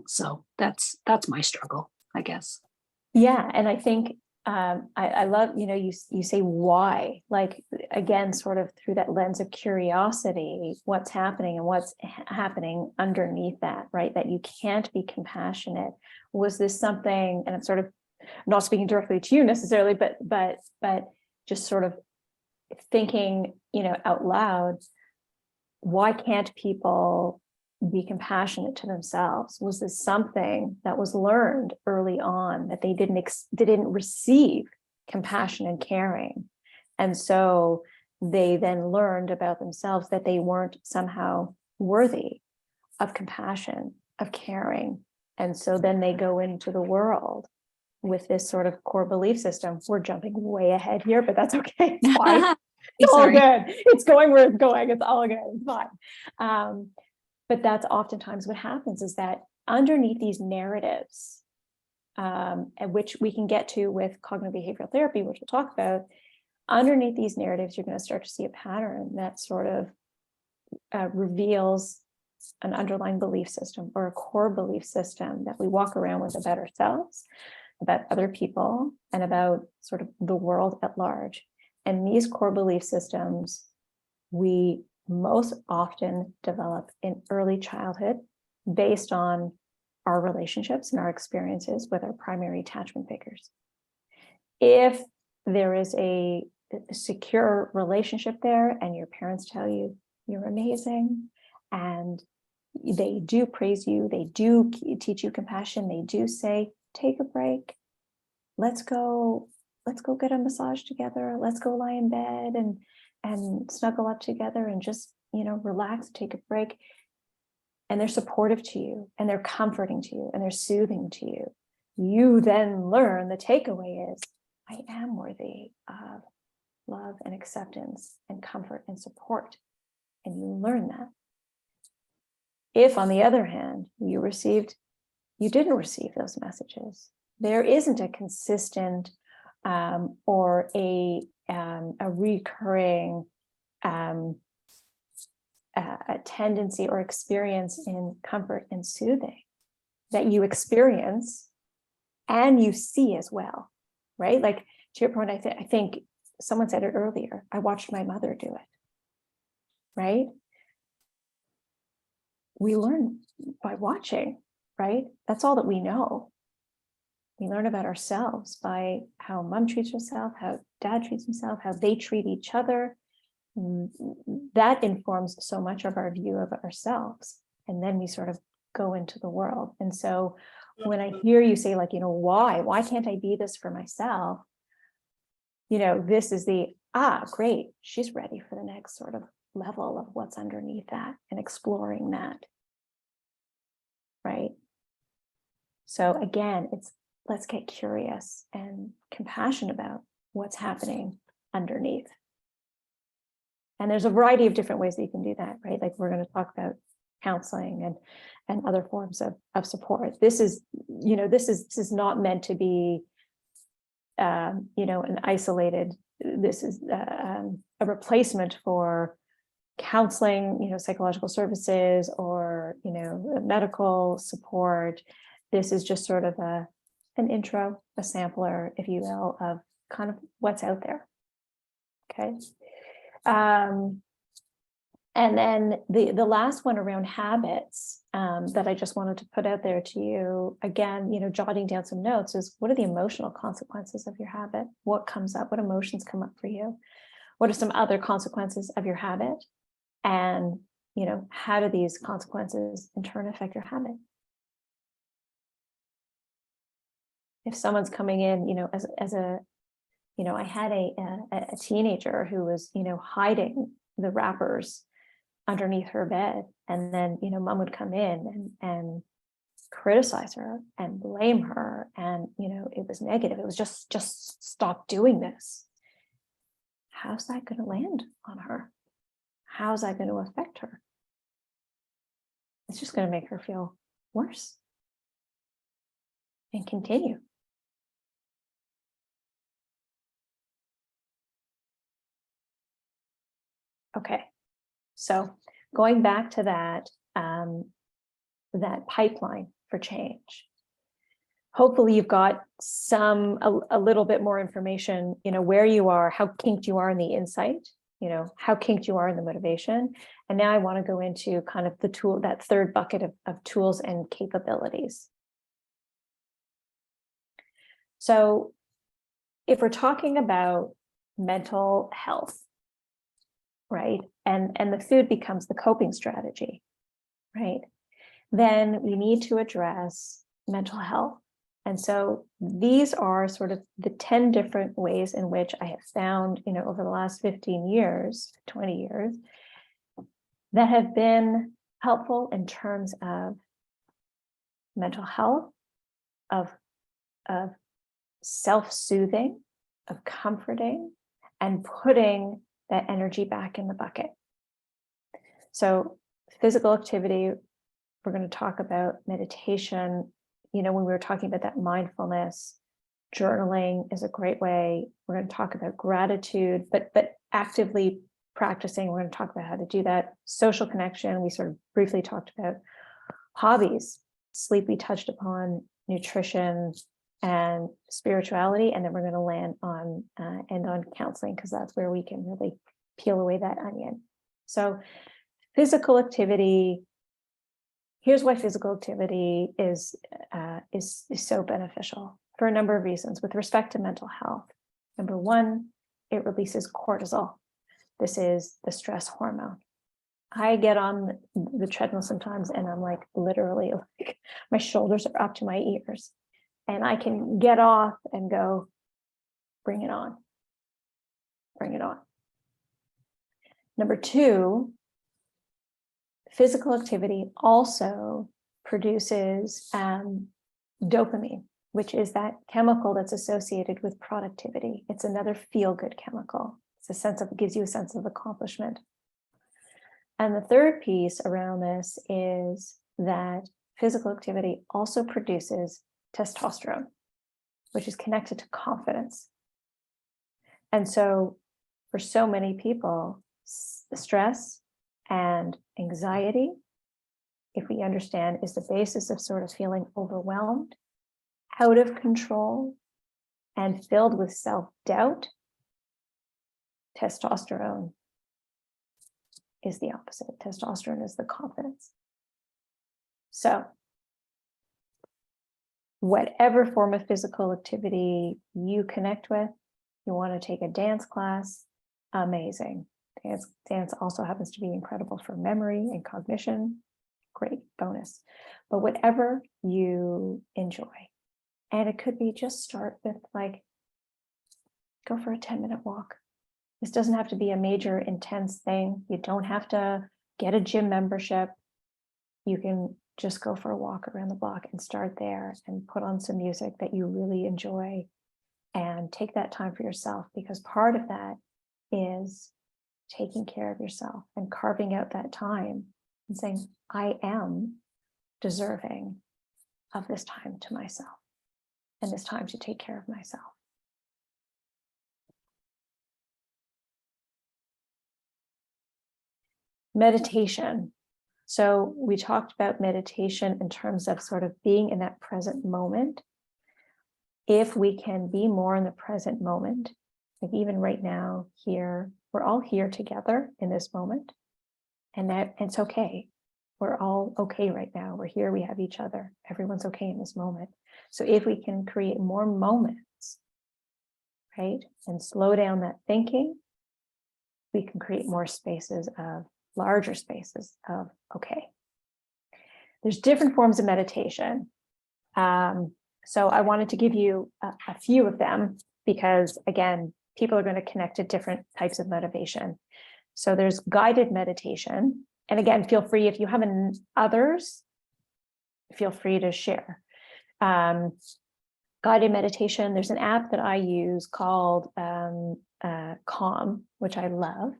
So that's my struggle, I guess. Yeah. And I think I love, you say why, like, again, sort of through that lens of curiosity, what's happening and what's happening underneath that, right? That you can't be compassionate. Was this something, and I'm sort of not speaking directly to you necessarily, but just sort of thinking, out loud, why can't people be compassionate to themselves? Was this something that was learned early on, that they didn't receive compassion and caring, and so they then learned about themselves that they weren't somehow worthy of compassion, of caring, and so then they go into the world with this sort of core belief system. We're jumping way ahead here, but that's okay. It's fine. It's all good. It's going where it's going. It's all good. It's fine. But that's oftentimes what happens, is that underneath these narratives, and which we can get to with cognitive behavioral therapy, which we'll talk about, underneath these narratives, you're going to start to see a pattern that sort of reveals an underlying belief system or a core belief system that we walk around with about ourselves, about other people, and about sort of the world at large. And these core belief systems, we most often develop in early childhood based on our relationships and our experiences with our primary attachment figures. If there is a secure relationship there and your parents tell you you're amazing and they do praise you, they do teach you compassion, they do say, take a break, let's go get a massage together, let's go lie in bed and snuggle up together and just, relax, take a break. And they're supportive to you, and they're comforting to you, and they're soothing to you. You then learn, the takeaway is, I am worthy of love and acceptance and comfort and support. And you learn that. If, on the other hand, you didn't receive those messages, there isn't a consistent or a recurring a tendency or experience in comfort and soothing that you experience and you see as well, right? Like, to your point, I think someone said it earlier, I watched my mother do it, right? We learn by watching, right? That's all that we know. We learn about ourselves by how mom treats herself, how dad treats himself, how they treat each other. That informs so much of our view of ourselves. And then we sort of go into the world. And so when I hear you say, like, why can't I be this for myself? This is great. She's ready for the next sort of level of what's underneath that and exploring that. Right. So again, let's get curious and compassionate about what's happening underneath. And there's a variety of different ways that you can do that, right? Like, we're going to talk about counseling and other forms of support. This is not meant to be, an isolated. This is a replacement for counseling, psychological services or, medical support. This is just sort of an intro, a sampler, if you will, of kind of what's out there. Okay. And then the last one around habits that I just wanted to put out there to you, again, jotting down some notes, is what are the emotional consequences of your habit? What comes up? What emotions come up for you? What are some other consequences of your habit? And, how do these consequences in turn affect your habit? If someone's coming in, as a I had a teenager who was, hiding the wrappers underneath her bed. And then, mom would come in and criticize her and blame her. And, it was negative. It was just stop doing this. how's that going to land on her? How's that going to affect her? It's just going to make her feel worse and continue. Okay, so going back to that, that pipeline for change. Hopefully you've got a little bit more information, where you are, how kinked you are in the insight, how kinked you are in the motivation. And now I want to go into kind of the tool, that third bucket of tools and capabilities. So if we're talking about mental health, right, and the food becomes the coping strategy, right, then we need to address mental health. And so these are sort of the 10 different ways in which I have found, over the last 15 years, 20 years, that have been helpful in terms of mental health, of self-soothing, of comforting, and putting that energy back in the bucket. So physical activity, we're going to talk about meditation. When we were talking about that mindfulness, journaling is a great way. We're going to talk about gratitude, but actively practicing, we're going to talk about how to do that. Social connection, we sort of briefly talked about. Hobbies, sleep, we touched upon. Nutrition and spirituality, and then we're going to end on counseling, because that's where we can really peel away that onion. So physical activity. Here's why physical activity is so beneficial for a number of reasons with respect to mental health. Number one, it releases cortisol. This is the stress hormone. I get on the treadmill sometimes and I'm like, literally, like my shoulders are up to my ears, and I can get off and go, bring it on. Bring it on. Number two, physical activity also produces dopamine, which is that chemical that's associated with productivity. It's another feel-good chemical. It gives you a sense of accomplishment. And the third piece around this is that physical activity also produces testosterone, which is connected to confidence. And so for so many people, the stress and anxiety, if we understand, is the basis of sort of feeling overwhelmed, out of control, and filled with self-doubt. Testosterone is the opposite. Testosterone is the confidence. So whatever form of physical activity you connect with, you want to take a dance class, amazing. Dance also happens to be incredible for memory and cognition. Great bonus. But whatever you enjoy, and it could be just start with go for a 10-minute walk. This doesn't have to be a major intense thing. You don't have to get a gym membership. You can just go for a walk around the block and start there and put on some music that you really enjoy and take that time for yourself, because part of that is taking care of yourself and carving out that time and saying, I am deserving of this time to myself and this time to take care of myself. Meditation. So we talked about meditation in terms of sort of being in that present moment. If we can be more in the present moment, like even right now here, we're all here together in this moment, and that it's okay. We're all okay right now. We're here, we have each other. Everyone's okay in this moment. So if we can create more moments, right, and slow down that thinking, we can create more spaces of larger spaces of okay. There's different forms of meditation. So I wanted to give you a few of them because, again, people are going to connect to different types of motivation. So there's guided meditation. And again, feel free, if you have others, feel free to share. Guided meditation, there's an app that I use called calm, which I love.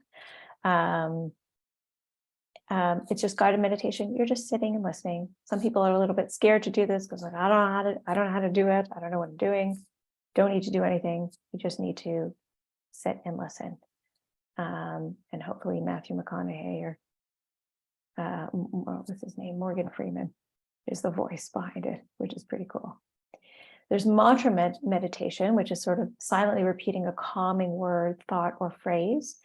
It's just guided meditation. You're just sitting and listening. Some people are a little bit scared to do this because like, I don't know how to do it. I don't know what I'm doing. Don't need to do anything. You just need to sit and listen. And hopefully Matthew McConaughey or what's his name? Morgan Freeman is the voice behind it, which is pretty cool. There's mantra meditation, which is sort of silently repeating a calming word, thought, or phrase.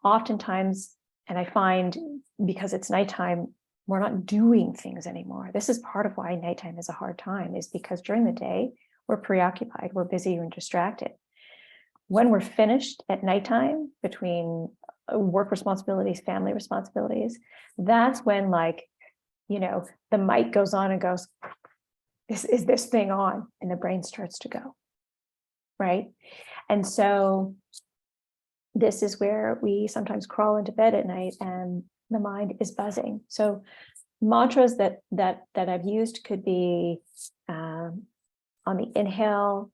Oftentimes, and I find because it's nighttime, we're not doing things anymore. This is part of why nighttime is a hard time, is because during the day, we're preoccupied, we're busy and distracted. When we're finished at nighttime, between work responsibilities, family responsibilities, that's when, like, you know, the mic goes on and goes, is this thing on? And the brain starts to go, right? And so this is where we sometimes crawl into bed at night and the mind is buzzing. So mantras that I've used could be on the inhale,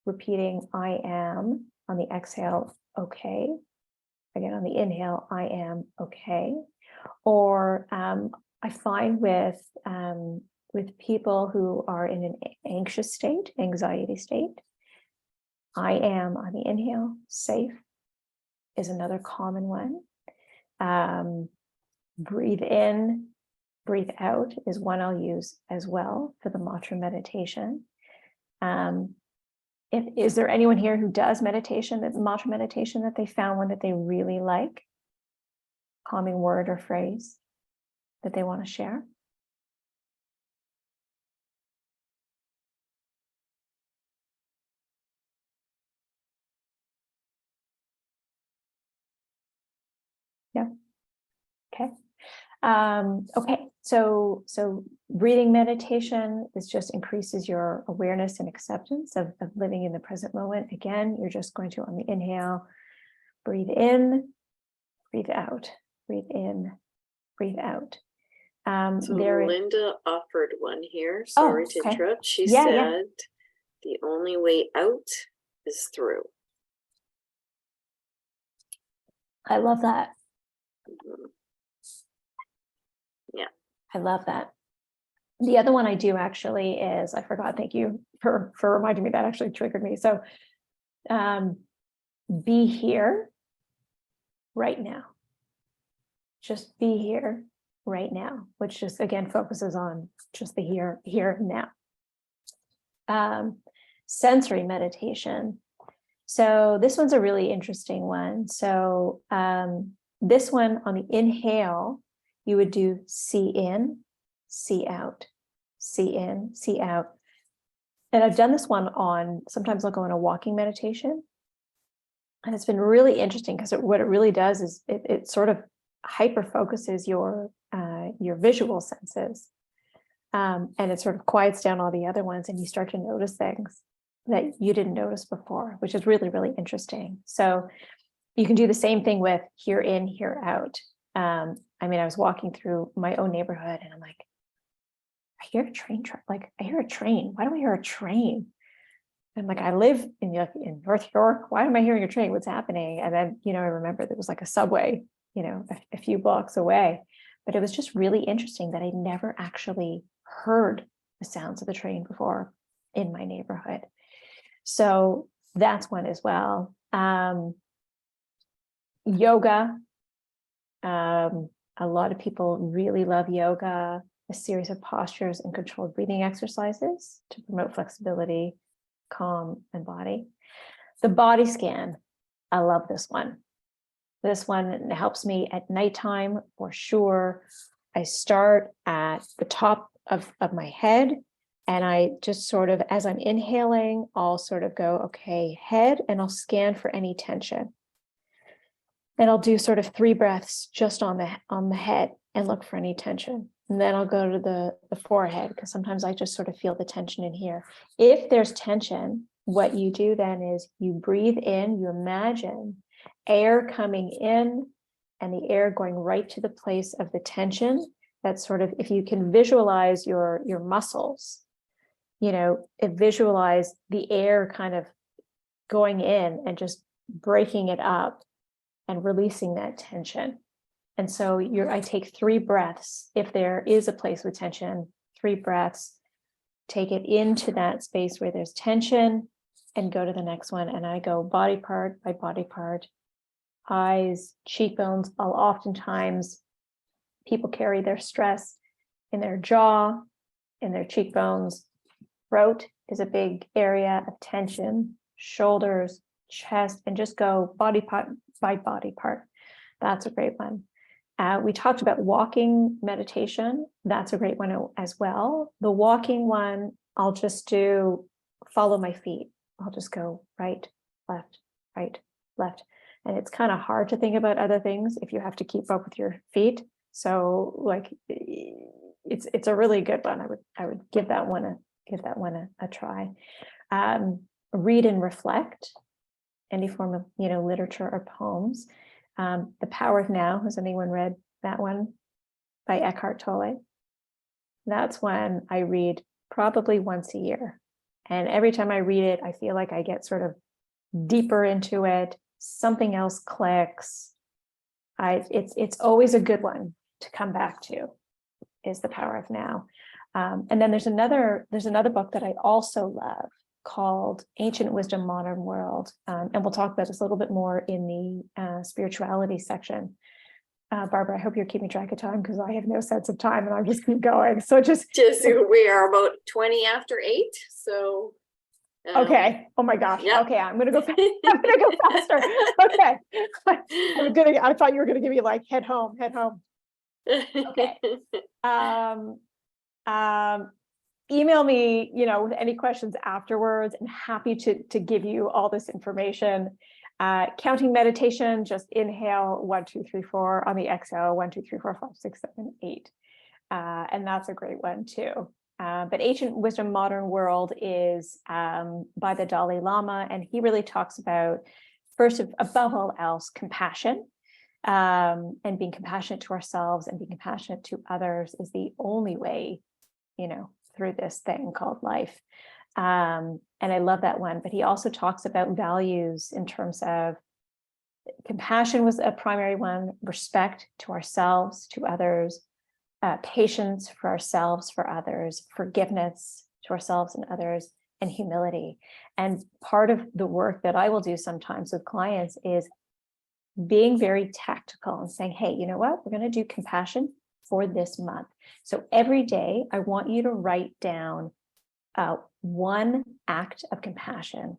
repeating I am, on the exhale, okay. Again, on the inhale, I am okay. Or I find with people who are in an anxious state, anxiety state, I am on the inhale, safe is another common one. Breathe in, breathe out is one I'll use as well for the mantra meditation. Is there anyone here who does meditation, that mantra meditation, that they found one that they really like? Calming word or phrase that they want to share? Yeah. Okay. Okay. So breathing meditation, this just increases your awareness and acceptance of living in the present moment. Again, you're just going to, on the inhale, breathe in, breathe out, breathe in, breathe out. So Linda offered one here. Oh, Sorry to okay. interrupt. She Yeah, said yeah. the only way out is through. I love that. Mhm. Yeah. I love that. The other one I do actually is, I forgot, thank you for reminding me, that actually triggered me. So be here right now. Just be here right now, which just again focuses on just the here now. Sensory meditation. So this one's a really interesting one. So this one, on the inhale, you would do see in, see out, see in, see out. And I've done this one on, sometimes I'll go on a walking meditation. And it's been really interesting because what it really does is it sort of hyper focuses your visual senses. And it sort of quiets down all the other ones, and you start to notice things that you didn't notice before, which is really, really interesting. So you can do the same thing with here in, here out. I mean, I was walking through my own neighborhood and I'm like, I hear a train track, like I hear a train. Why do I hear a train? And like, I live in North York. Why am I hearing a train? What's happening? And then, I remember there was like a subway, a few blocks away. But it was just really interesting that I never actually heard the sounds of the train before in my neighborhood. So that's one as well. Yoga. A lot of people really love yoga, a series of postures and controlled breathing exercises to promote flexibility, calm, and body. The body scan. I love this one. This one helps me at nighttime for sure. I start at the top of my head, and I just sort of, as I'm inhaling, I'll sort of go, okay, head, and I'll scan for any tension. And I'll do sort of 3 breaths just on the head and look for any tension. And then I'll go to the forehead, because sometimes I just sort of feel the tension in here. If there's tension, what you do then is you breathe in, you imagine air coming in and the air going right to the place of the tension. That's sort of, if you can visualize your muscles, visualize the air kind of going in and just breaking it up and releasing that tension. And so I take 3 breaths. If there is a place with tension, 3 breaths, take it into that space where there's tension and go to the next one. And I go body part by body part, eyes, cheekbones. I'll oftentimes, people carry their stress in their jaw, in their cheekbones. Throat is a big area of tension, shoulders, chest, and just go body part by body part. That's a great one. We talked about walking meditation. That's a great one as well. The walking one, I'll just do follow my feet. I'll just go right, left, right, left. And it's kind of hard to think about other things if you have to keep up with your feet. So like it's a really good one. I would give that one a try. Read and reflect, any form of literature or poems. The Power of Now. Has anyone read that one by Eckhart Tolle? That's one I read probably once a year. And every time I read it, I feel like I get sort of deeper into it. Something else clicks. It's always a good one to come back to, is The Power of Now. And then there's another book that I also love called Ancient Wisdom, Modern World. And we'll talk about this a little bit more in the spirituality section. Barbara, I hope you're keeping track of time because I have no sense of time and I'll just keep going. So we are about 20 after 8. So okay. Oh my gosh. Yeah. Okay, I'm gonna go. I'm gonna go faster. Okay. I thought you were gonna give me like head home. Okay. Email me, with any questions afterwards. I'm happy to give you all this information. Counting meditation, just inhale 1, 2, 3, 4 on the exhale, 1, 2, 3, 4, 5, 6, 7, 8. And that's a great one too. But Ancient Wisdom, Modern World is by the Dalai Lama, and he really talks about, first, above all else, compassion. And being compassionate to ourselves and being compassionate to others is the only way, through this thing called life. And I love that one. But he also talks about values in terms of compassion was a primary one, respect to ourselves, to others, patience for ourselves, for others, forgiveness to ourselves and others, and humility. And part of the work that I will do sometimes with clients is being very tactical and saying, hey, you know what? We're going to do compassion for this month. So every day, I want you to write down one act of compassion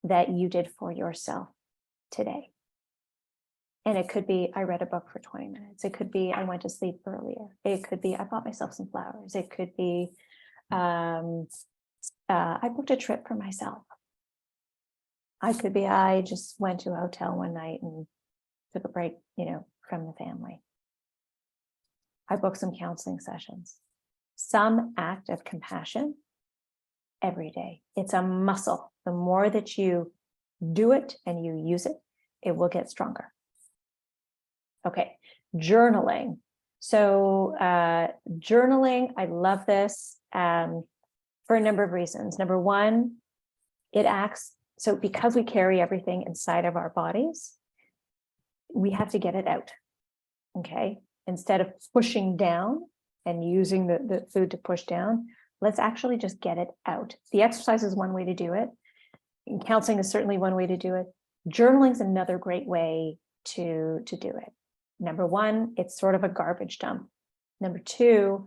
that you did for yourself today. And it could be, I read a book for 20 minutes. It could be, I went to sleep earlier. It could be, I bought myself some flowers. It could be, I booked a trip for myself. I could be, I just went to a hotel one night and took a break, from the family. I booked some counseling sessions. Some act of compassion every day. It's a muscle. The more that you do it and you use it, it will get stronger. Okay, journaling. So journaling, I love this for a number of reasons. Number one, it acts, so because we carry everything inside of our bodies, we have to get it out, okay? Instead of pushing down and using the food to push down, let's actually just get it out. The exercise is one way to do it. And counseling is certainly one way to do it. Journaling is another great way to do it. Number one, it's sort of a garbage dump. Number two,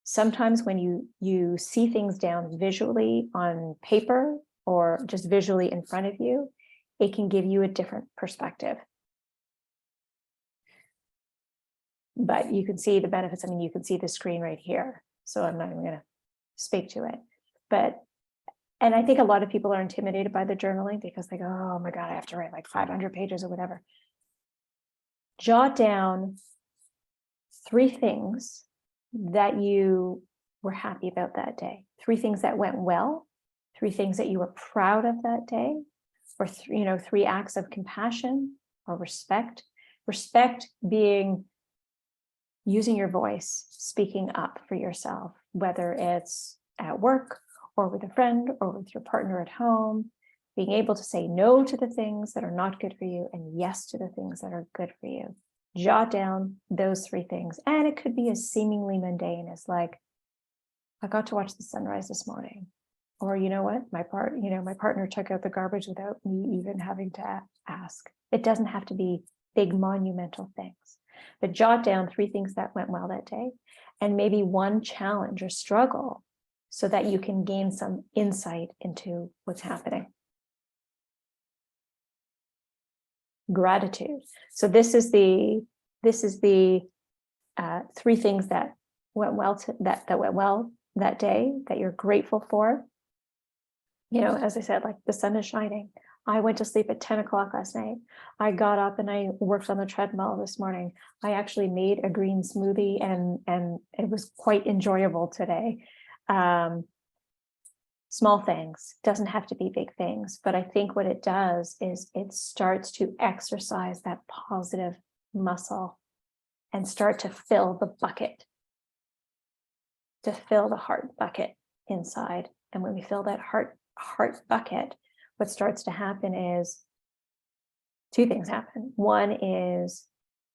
sometimes when you see things down visually on paper or just visually in front of you, it can give you a different perspective. But you can see the benefits. I mean, you can see the screen right here. So I'm not even going to speak to it. And I think a lot of people are intimidated by the journaling because they go, oh my God, I have to write like 500 pages or whatever. Jot down 3 things that you were happy about that day. 3 things that went well, 3 things that you were proud of that day, or 3 acts of compassion or respect. Respect being using your voice, speaking up for yourself, whether it's at work or with a friend or with your partner at home, being able to say no to the things that are not good for you and yes to the things that are good for you. Jot down those 3 things. And it could be as seemingly mundane as like, I got to watch the sunrise this morning. Or you know what, my partner took out the garbage without me even having to ask. It doesn't have to be big monumental things, but jot down 3 things that went well that day, and maybe 1 challenge or struggle, so that you can gain some insight into what's happening. Gratitude. So this is the 3 things that went well that went well that day that you're grateful for. You know, as I said, like the sun is shining. I went to sleep at 10 o'clock last night. I got up and I worked on the treadmill this morning. I actually made a green smoothie and it was quite enjoyable today. Small things, doesn't have to be big things, but I think what it does is it starts to exercise that positive muscle and start to fill the bucket, to fill the heart bucket inside. And when we fill that heart bucket, what starts to happen is 2 things happen. One is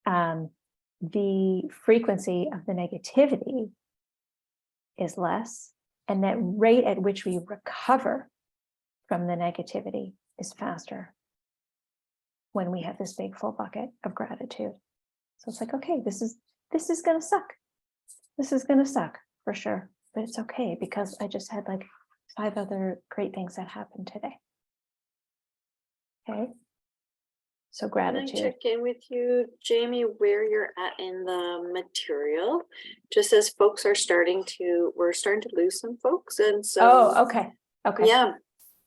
the frequency of the negativity is less, and that rate at which we recover from the negativity is faster when we have this big full bucket of gratitude. So it's like, okay, this is gonna suck. This is gonna suck for sure, but it's okay because I just had like 5 other great things that happened today. Okay. So Can I gratitude. check in with you, Jamie, where you're at in the material? Just as folks are we're starting to lose some folks. And so, Oh, okay. Okay. yeah.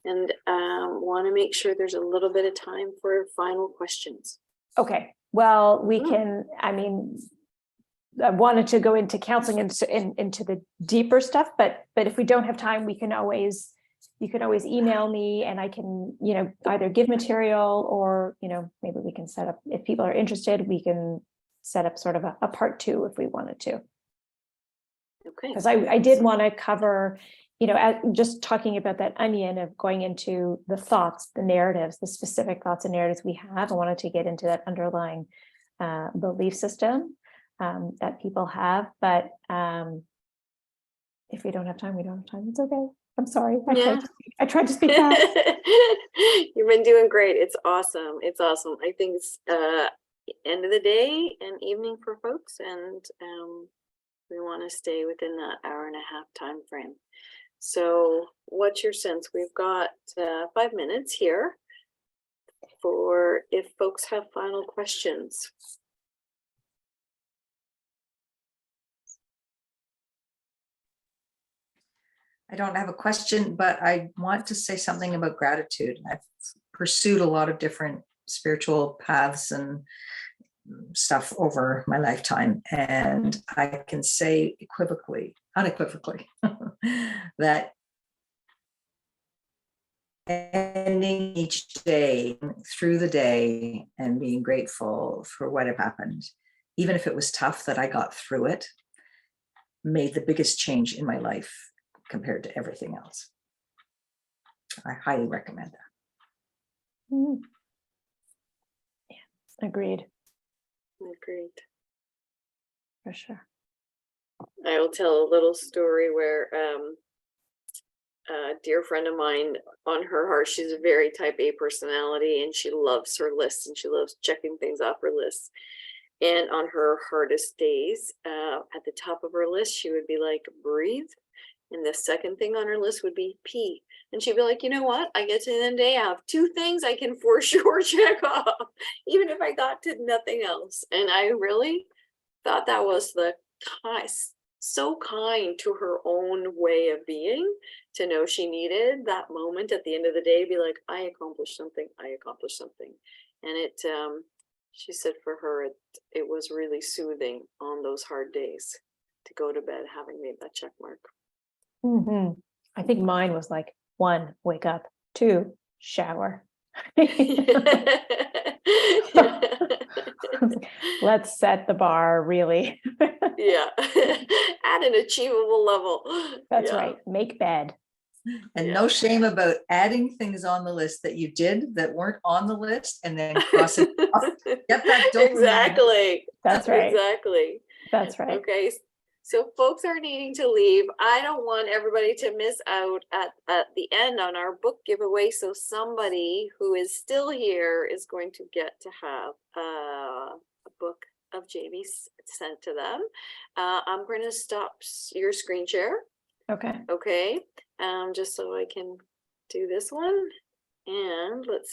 And want to make sure there's a little bit of time for final questions. Okay. Well, we Mm. can, I mean, I wanted to go into counseling and into the deeper stuff, but if we don't have time, you can always email me and I can, either give material or, maybe we can set up, if people are interested, we can set up sort of a part 2 if we wanted to. Okay. Because I did want to cover, just talking about that onion of going into the thoughts, the narratives, the specific thoughts and narratives we have. I wanted to get into that underlying belief system that people have, but if we don't have time, we don't have time. It's okay. I'm sorry. I tried to speak fast. You've been doing great. It's awesome. It's awesome. I think it's end of the day and evening for folks, and we want to stay within that 1.5 hour time frame. So what's your sense? We've got 5 minutes here for if folks have final questions. I don't have a question, but I want to say something about gratitude. I've pursued a lot of different spiritual paths and stuff over my lifetime. And I can say unequivocally, that ending each day through the day and being grateful for what had happened, even if it was tough, that I got through it, made the biggest change in my life compared to everything else. I highly recommend that. Mm. Yeah, agreed. Agreed. For sure. I will tell a little story where a dear friend of mine, on her heart, she's a very type A personality and she loves her lists and she loves checking things off her lists. And on her hardest days, at the top of her list, she would be like, breathe. And the second thing on her list would be pee. And she'd be like, you know what? I get to the end of the day, I have 2 things I can for sure check off, even if I got to nothing else. And I really thought that was so kind to her own way of being, to know she needed that moment at the end of the day, be like, I accomplished something. And it, she said for her, it was really soothing on those hard days to go to bed having made that check mark. Mm-hmm. I think mine was like 1, wake up, 2, shower. Let's set the bar, really. Yeah, at an achievable level. That's right. Make bed. And Yeah. no shame about adding things on the list that you did that weren't on the list and then crossing off. Get that dopamine. Exactly. That's right. Exactly. That's right. Okay, so folks are needing to leave. I don't want everybody to miss out at the end on our book giveaway. So somebody who is still here is going to get to have a book of Jamie's sent to them. I'm going to stop your screen share. Okay. Okay, just so I can do this one. And let's